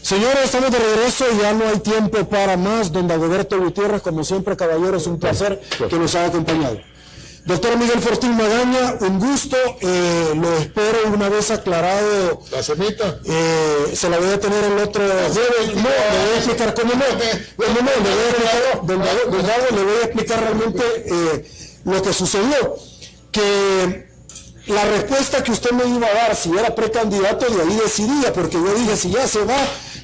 Señores, estamos de regreso, ya no hay tiempo para más. Don Dagoberto Gutiérrez, como siempre, caballero, es un placer que nos haya acompañado. Doctor Miguel Fortín Magaña, un gusto, lo espero una vez aclarado. La semita. Se la voy a tener el otro jueves. No, le voy a explicar cómo no. Le voy a explicar realmente lo que sucedió. Que la respuesta que usted me iba a dar, si era precandidato, de ahí decidía, porque yo dije, si ya se va,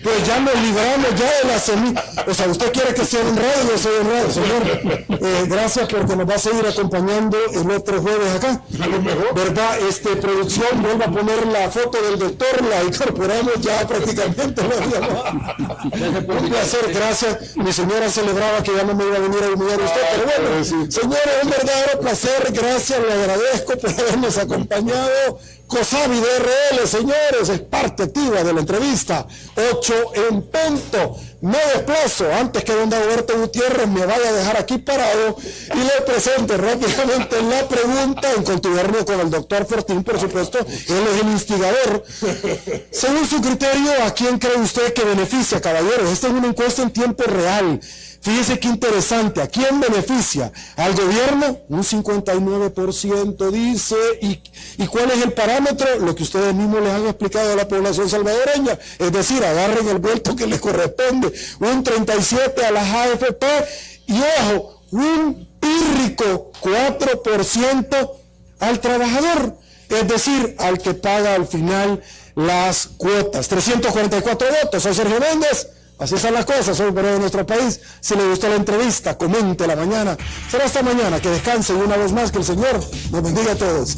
pues ya nos libramos ya de la semilla. O sea, usted quiere que sea honrado, yo soy honrado, señor. Gracias porque nos va a seguir acompañando el otro jueves acá. A lo mejor. ¿Verdad? Producción, vuelva a poner la foto del doctor, la incorporamos ya prácticamente. Un placer, gracias. Mi señora celebraba que ya no me iba a venir a humillar usted, pero bueno, señora, un verdadero placer, gracias, le agradezco por habernos acompañado. COSAVI DRL, señores, es parte activa de la entrevista. 8 en punto. Me desplazo antes que don Dagoberto Gutiérrez me vaya a dejar aquí parado y le presente rápidamente la pregunta en contubernio con el doctor Fortín, por supuesto. Él es el instigador. Según su criterio, ¿a quién cree usted que beneficia, caballeros? Esta es una encuesta en tiempo real. Fíjese qué interesante, ¿a quién beneficia? ¿Al gobierno? Un 59% dice. ¿Y cuál es el parámetro? Lo que ustedes mismos les han explicado a la población salvadoreña. Es decir, agarren el vuelto que les corresponde. Un 37% a las AFP. Y ojo, un pírrico 4% al trabajador. Es decir, al que paga al final las cuotas. 344 votos. Soy Sergio Méndez. Así están las cosas hoy por hoy en nuestro país. Si le gustó la entrevista, comente la mañana. Será hasta mañana. Que descansen una vez más. Que el Señor nos bendiga a todos.